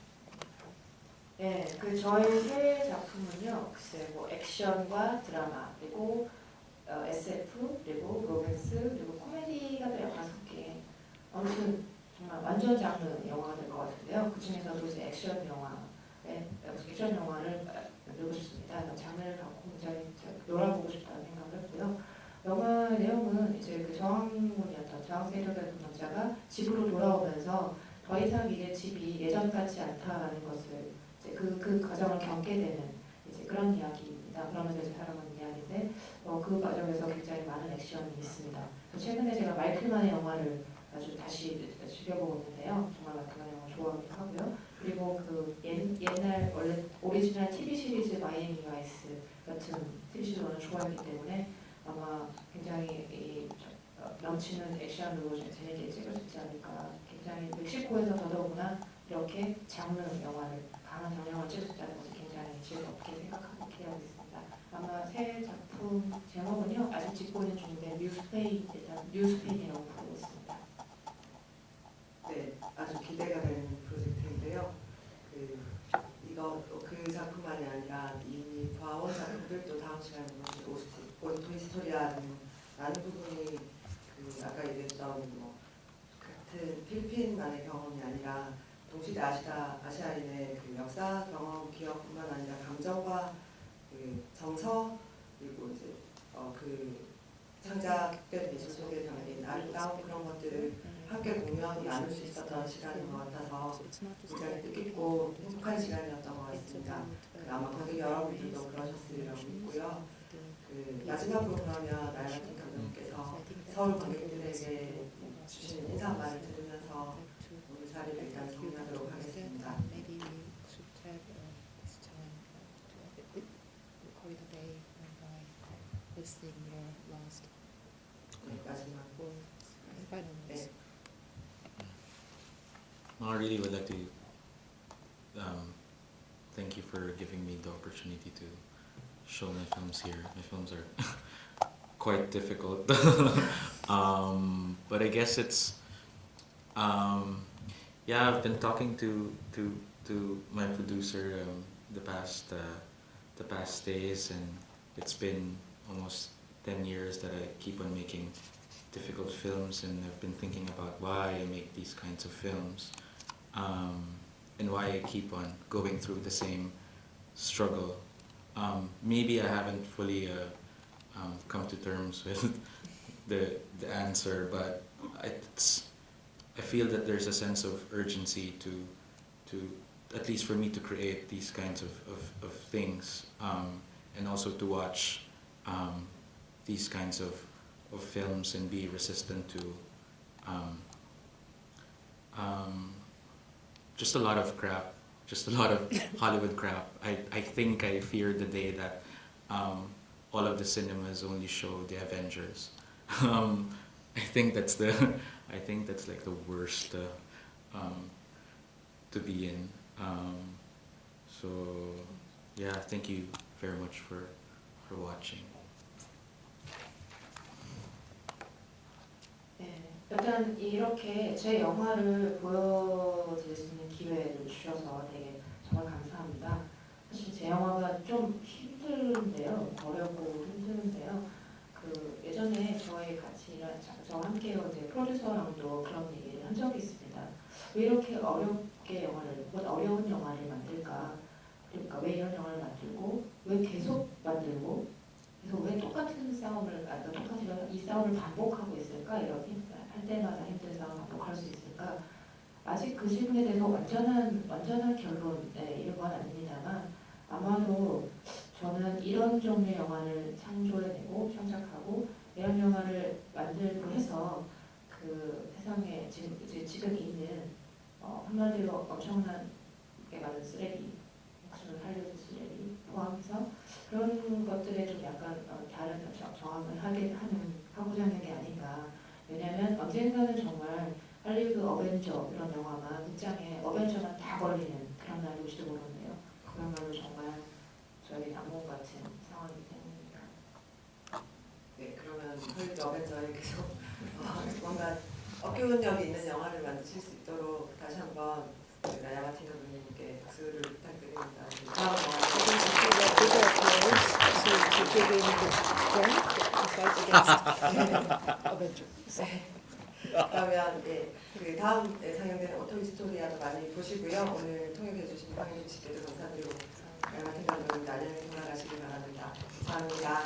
네, 그 저희 새 작품은요, 글쎄 뭐 액션과 드라마 그리고 SF 그리고 로맨스 그리고 코미디가 또 약간 섞인 아무튼 정말 완전 장르 영화가 될 것 같은데요. 그 중에서도 이제 액션 영화를 만들고 싶습니다. 장르를 갖고 굉장히 놀아보고 싶다는 생각을 했고요. 영화 내용은 이제 그 저항군이었던 저항세력이었던 남자가 집으로 돌아오면서 더 이상 이제 집이 예전 같지 않다는 것을 이제 그 과정을 겪게 되는 이제 그런 이야기입니다. 그러면서 이제 살아가는 이야기인데 그 과정에서 굉장히 많은 액션이 있습니다. 최근에 제가 마이클만의 영화를 아주 다시 즐겨보고 있는데요. 정말 마이클만의 영화 좋아하기도 하고요. 그리고 그 옛날 원래 오리지널 TV 시리즈 마이애미 바이스 같은 TV 시리즈를 좋아했기 때문에 아마 굉장히 넘치는 액션으로 재밌게 찍을 수 있지 않을까. 굉장히 멕시코에서 더더구나 이렇게 장르 영화를 강한 장르 영화를 찍을 수 있다는 것을 굉장히 즐겁게 생각하고 기대하고 있습니다. 아마 새 작품 제목은요 아직 짓고 있는 중인데 뉴스페인이라고 부르고 있습니다. 네, 아주 기대가 되는 프로젝트인데요. 그 작품만이 아니라 이 과원 작품들도 다음 시간에 보실 토이스토리라는 부분이 아까 얘기했던 뭐 같은 필리핀만의 경험이 아니라 동시대 아시아인의 그 역사 경험 기억뿐만 아니라 감정과 그 정서 그리고 이제 그 창작된 미술 속에 담긴 아름다운 그런 것들을 함께 공유하고 나눌 수 있었던 시간인 것 같아서 굉장히 뜻깊고 행복한 시간이었던 것 같습니다. 아마 관객 여러분들도 그러셨으리라고 믿고요. 마지막으로 그러면 나야라틴 감독님께서 서울 관객들에게 주신 인사 말을 들으면서 오늘 자리를 일단 정리하도록 하겠습니다. Maybe we should have this time to call it a day by listening your last 마지막 words, final words. I really would like to thank you for giving me the opportunity to show my films here. My films are quite difficult, but I guess it's yeah. I've been talking to my producer the past days, and it's been almost 10 years that I keep on making difficult films, and I've been thinking about why I make these kinds of films, and why I keep on going through the same struggle. Maybe I haven't fully come to terms with the answer, but I feel that there's a sense of urgency to at least for me to create these kinds of things, and also to watch these kinds of films and be resistant to just a lot of crap, just a lot of Hollywood crap. I think I fear the day that all of the cinemas only show the Avengers. I think that's like the worst to be in. So yeah, thank you very much for watching. 일단 이렇게 제 영화를 보여드릴 수 있는 기회를 주셔서 되게 정말 감사합니다. 사실 제 영화가 좀 힘든데요, 어렵고 힘드는데요. 예전에 저희 같이 저와 함께 이제 프로듀서랑도 그런 얘기를 한 적이 있습니다. 왜 이렇게 어렵게 어려운 영화를 만들까? 그러니까 왜 이런 영화를 만들고 왜 계속 만들고 그래서 왜 똑같은 싸움을 이 싸움을 반복하고 있을까? 이런 할 때마다 힘든 싸움을 반복할 수 있을까? 아직 그 질문에 대해서 완전한 결론에 이른 건 아닙니다만 아마도 저는 이런 종류의 영화를 창조해내고 창작하고 이런 영화를 만들고 해서 그 세상에 지금 있는 한마디로 엄청나게 많은 쓰레기, 목숨을 할리우드 쓰레기 포함해서 그런 것들에 좀 약간 다른 저항을 하고자 하는 게 아닌가. 왜냐하면 언젠가는 정말 할리우드 어벤져 이런 영화만 극장에 어벤져만 다 걸리는 그런 날이 올지도 모르네요. 그야말로 정말 저희 악몽 같은 상황이기 때문입니다. 네, 그러면 헐리우드 어벤져에 계속 뭔가 어깨운력이 있는 영화를 만드실 수 있도록 다시 한번 저희가 야마틴 감독님께 박수를 부탁드립니다. 다음 to give him the strength to fight against Avengers. 그러면 그 다음 상영되는 오토리 스토리아도 많이 보시고요. 오늘 통역해주신 황혜진 씨께도 감사드리고 야마틴 감독님 안녕히 돌아가시기 바랍니다. 감사합니다.